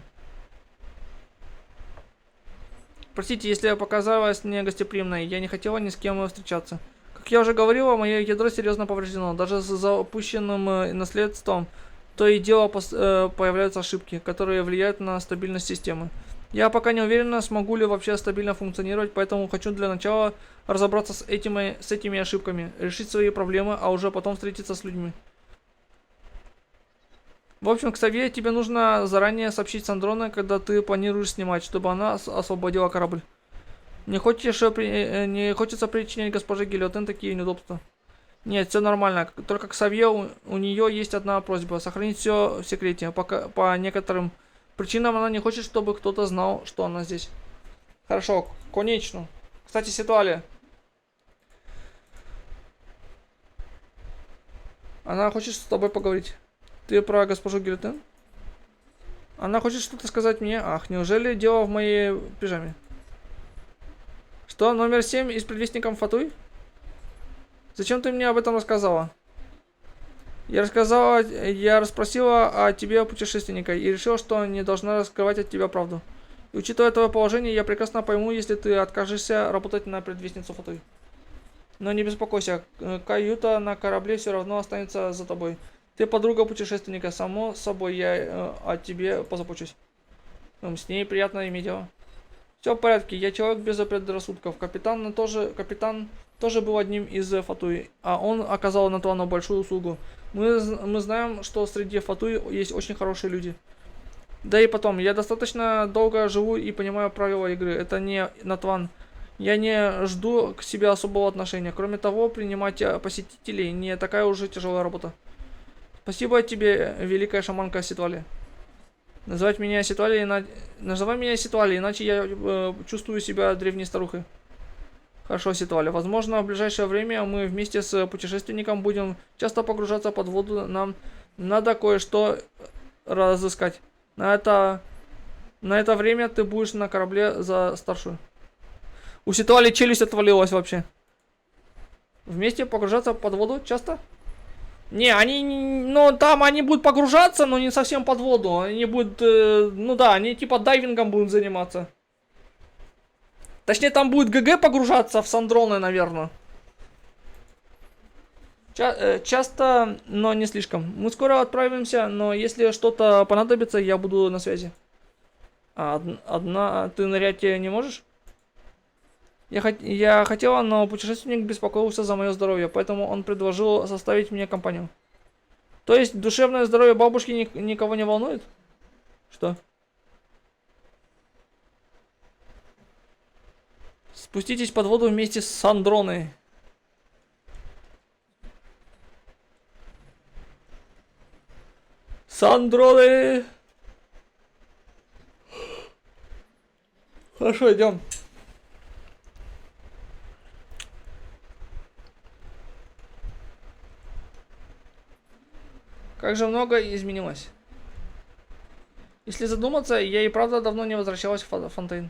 Простите, если я показалась негостеприимной. Я не хотела ни с кем встречаться. Как я уже говорила, мое ядро серьезно повреждено. Даже с запущенным наследством то и дело появляются ошибки, которые влияют на стабильность системы. Я пока не уверена, смогу ли вообще стабильно функционировать, поэтому хочу для начала разобраться с этими ошибками, решить свои проблемы, а уже потом встретиться с людьми. В общем, Ксавье, тебе нужно заранее сообщить Сандроне, когда ты планируешь снимать, чтобы она освободила корабль. Не не хочется причинять госпоже Гильотен такие неудобства. Нет, все нормально. Только к Савье у нее есть одна просьба. Сохранить все в секрете. Пока, по некоторым причинам она не хочет, чтобы кто-то знал, что она здесь. Хорошо, конечно. Кстати, Ситуалия. Она хочет с тобой поговорить. Ты про госпожу Гильотен? Она хочет что-то сказать мне. Ах, неужели дело в моей пижаме? Что, номер 7 из предвестником Фатуй? Зачем ты мне об этом рассказала? Я расспросила о тебе, путешественника, и решила, что не должна раскрывать от тебя правду. И учитывая твое положение, я прекрасно пойму, если ты откажешься работать на предвестницу Фатуй. Но не беспокойся, каюта на корабле все равно останется за тобой. Ты подруга путешественника, само собой я о тебе позабочусь. С ней приятно иметь дело. Все в порядке, я человек без предрассудков. Капитан тоже был одним из Фатуи, а он оказал Натуану большую услугу. Мы знаем, что среди Фатуи есть очень хорошие люди. Да и потом, я достаточно долго живу и понимаю правила игры. Это не Натуан. Я не жду к себе особого отношения. Кроме того, принимать посетителей не такая уже тяжелая работа. Спасибо тебе, великая шаманка Ситуали. Называй меня Ситуали, иначе я чувствую себя древней старухой. Хорошо, Ситуали. Возможно, в ближайшее время мы вместе с путешественником будем часто погружаться под воду. Нам надо кое-что разыскать. На это время ты будешь на корабле за старшую. У Ситуали челюсть отвалилась вообще. Вместе погружаться под воду часто? Не, там они будут погружаться, но не совсем под воду. Они будут, они типа дайвингом будут заниматься. Точнее, там будет ГГ погружаться в сандроны, наверное. Часто, но не слишком. Мы скоро отправимся, но если что-то понадобится, я буду на связи. Одна ты нырять не можешь? Я хотела, но путешественник беспокоился за мое здоровье, поэтому он предложил составить мне компанию. То есть душевное здоровье бабушки никого не волнует? Что? Спуститесь под воду вместе с Сандроной. Сандроны! Хорошо, идем. Как же много изменилось. Если задуматься, я и правда давно не возвращалась в Фонтейн.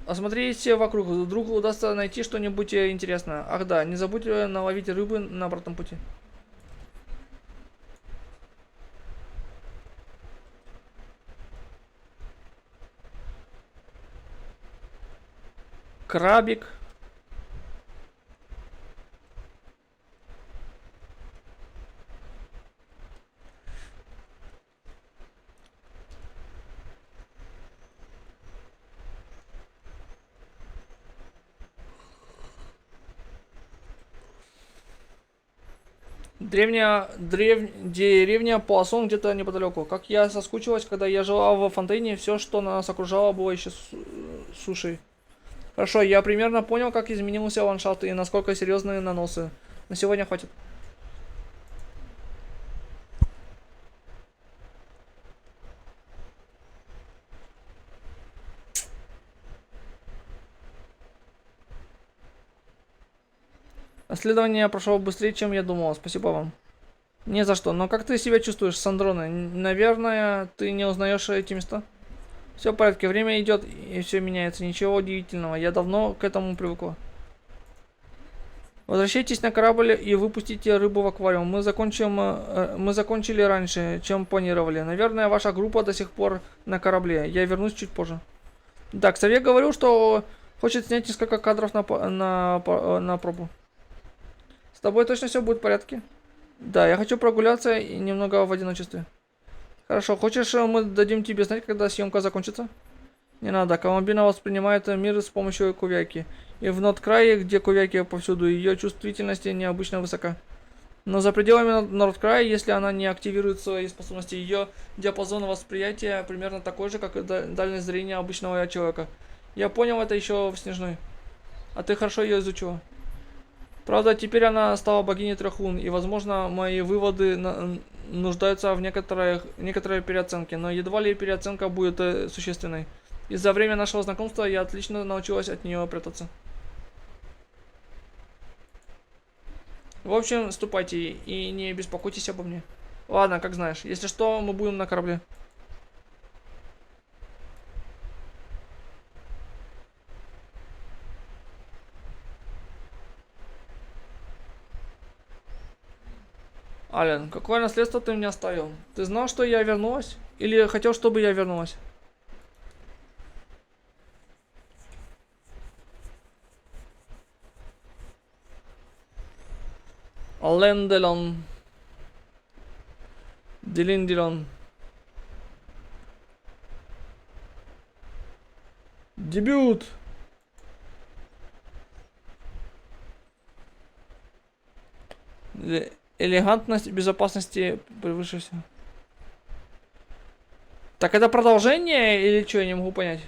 Осмотрите вокруг, вдруг удастся найти что-нибудь интересное. Ах да, не забудьте наловить рыбы на обратном пути. Крабик. Деревня Пуассон где-то неподалеку. Как я соскучилась, когда я жила в Фонтейне, все, что нас окружало, было еще сушей. Хорошо, я примерно понял, как изменился ландшафт и насколько серьезные наносы. На сегодня хватит. Расследование прошло быстрее, чем я думал. Спасибо вам. Не за что. Но как ты себя чувствуешь, Сандроны? Наверное, ты не узнаешь эти места? Все в порядке. Время идет и все меняется. Ничего удивительного. Я давно к этому привыкла. Возвращайтесь на корабль и выпустите рыбу в аквариум. Мы закончили раньше, чем планировали. Наверное, ваша группа до сих пор на корабле. Я вернусь чуть позже. Да, Ксавье говорил, что хочет снять несколько кадров на пробу. С тобой точно все будет в порядке? Да, я хочу прогуляться и немного в одиночестве. Хорошо, хочешь, мы дадим тебе знать, когда съемка закончится? Не надо, Коломбина воспринимает мир с помощью кувяки. И в Нордкрае, где кувяки повсюду, ее чувствительность необычно высока. Но за пределами Нордкрая, если она не активирует свои способности, ее диапазон восприятия примерно такой же, как и дальность зрения обычного человека. Я понял это еще в Снежной. А ты хорошо ее изучила. Правда, теперь она стала богиней трех лун, и, возможно, мои выводы нуждаются в некоторой переоценке, но едва ли переоценка будет существенной. Из-за времени нашего знакомства я отлично научилась от нее прятаться. В общем, ступайте и не беспокойтесь обо мне. Ладно, как знаешь. Если что, мы будем на корабле. Ален, какое наследство ты мне оставил? Ты знал, что я вернулась? Или хотел, чтобы я вернулась? Ленделон. Делинделон. Дебют. Элегантность и безопасности превыше всего. Так это продолжение или что, я не могу понять.